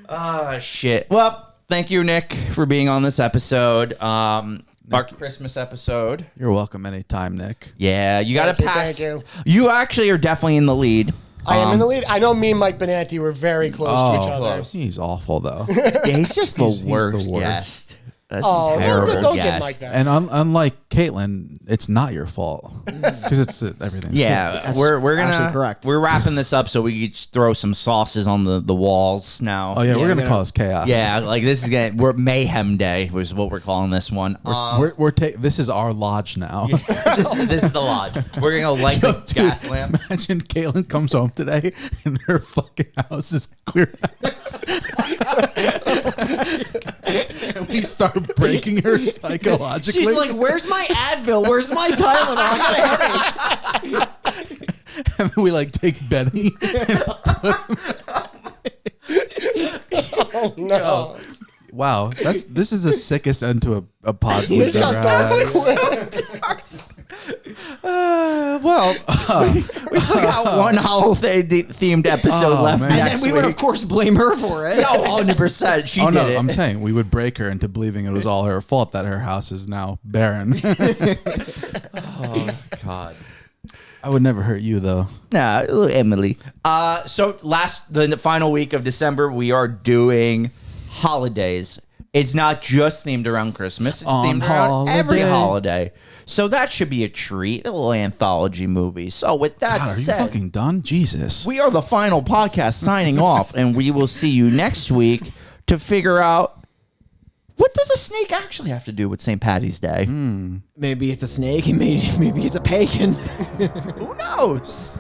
B: Ah, shit. Well, thank you, Nick, for being on this episode. Our Christmas episode.
C: You're welcome anytime, Nick.
B: Yeah, you got to pass.
D: Thank
B: You actually are definitely in the lead.
D: I am in the lead. I know me and Mike Benanti were very close to each other.
C: He's awful though.
B: Yeah, he's just
C: He's
B: the
C: the
B: worst
C: worst.
B: guest. That's
D: Oh,
B: a terrible
D: don't get
B: guest.
D: Mike that.
C: And unlike Caitlin, it's not your fault because it's everything's
B: Yeah,
A: That's
B: we're gonna
A: actually correct.
B: We're wrapping this up so we can just throw some sauces on the walls now.
C: Oh yeah, we're gonna
A: we're
C: cause chaos.
B: Yeah, like this is we're Mayhem Day was what we're calling this one.
C: This is our lodge now.
B: This is the lodge. We're gonna light the
C: Dude,
B: gas lamp.
C: Imagine Caitlin comes home today and her fucking house is clear. And we start breaking her psychologically.
A: She's like, where's my Advil? Where's my Tylenol? I got a headache.
C: and then we like take Benny.
D: Oh, no.
C: Wow, this is the sickest end to a pod we've
D: This got
C: ever
D: dark.
C: had.
B: We still got one holiday themed episode left
C: man.
A: And
B: next
A: then we would,
B: week.
A: of course, blame her for it.
B: No, 100%. She
C: Oh
B: did
C: no,
B: it.
C: I'm saying we would break her into believing it was all her fault that her house is now barren.
B: Oh God.
C: I would never hurt you though.
B: Nah, little Emily. So the final week of December, we are doing holidays. It's not just themed around Christmas. It's
C: On
B: themed around every
C: holiday.
B: holiday. So that should be a treat. A little anthology movie. So with that
C: God, are you
B: said,
C: fucking done? Jesus.
B: we are the final podcast signing off, and we will see you next week to figure out what does a snake actually have to do with St. Patty's Day.
A: Maybe it's a snake and maybe it's a pagan.
B: Who knows?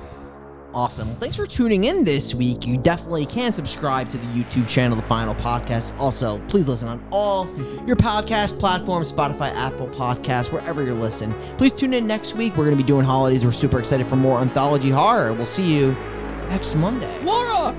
A: Awesome. Well, thanks for tuning in this week. You definitely can subscribe to the YouTube channel, The Final Podcast. Also, please listen on all your podcast platforms, Spotify, Apple Podcasts, wherever you're listening. Please tune in next week. We're going to be doing holidays. We're super excited for more anthology horror. We'll see you next Monday.
C: Laura!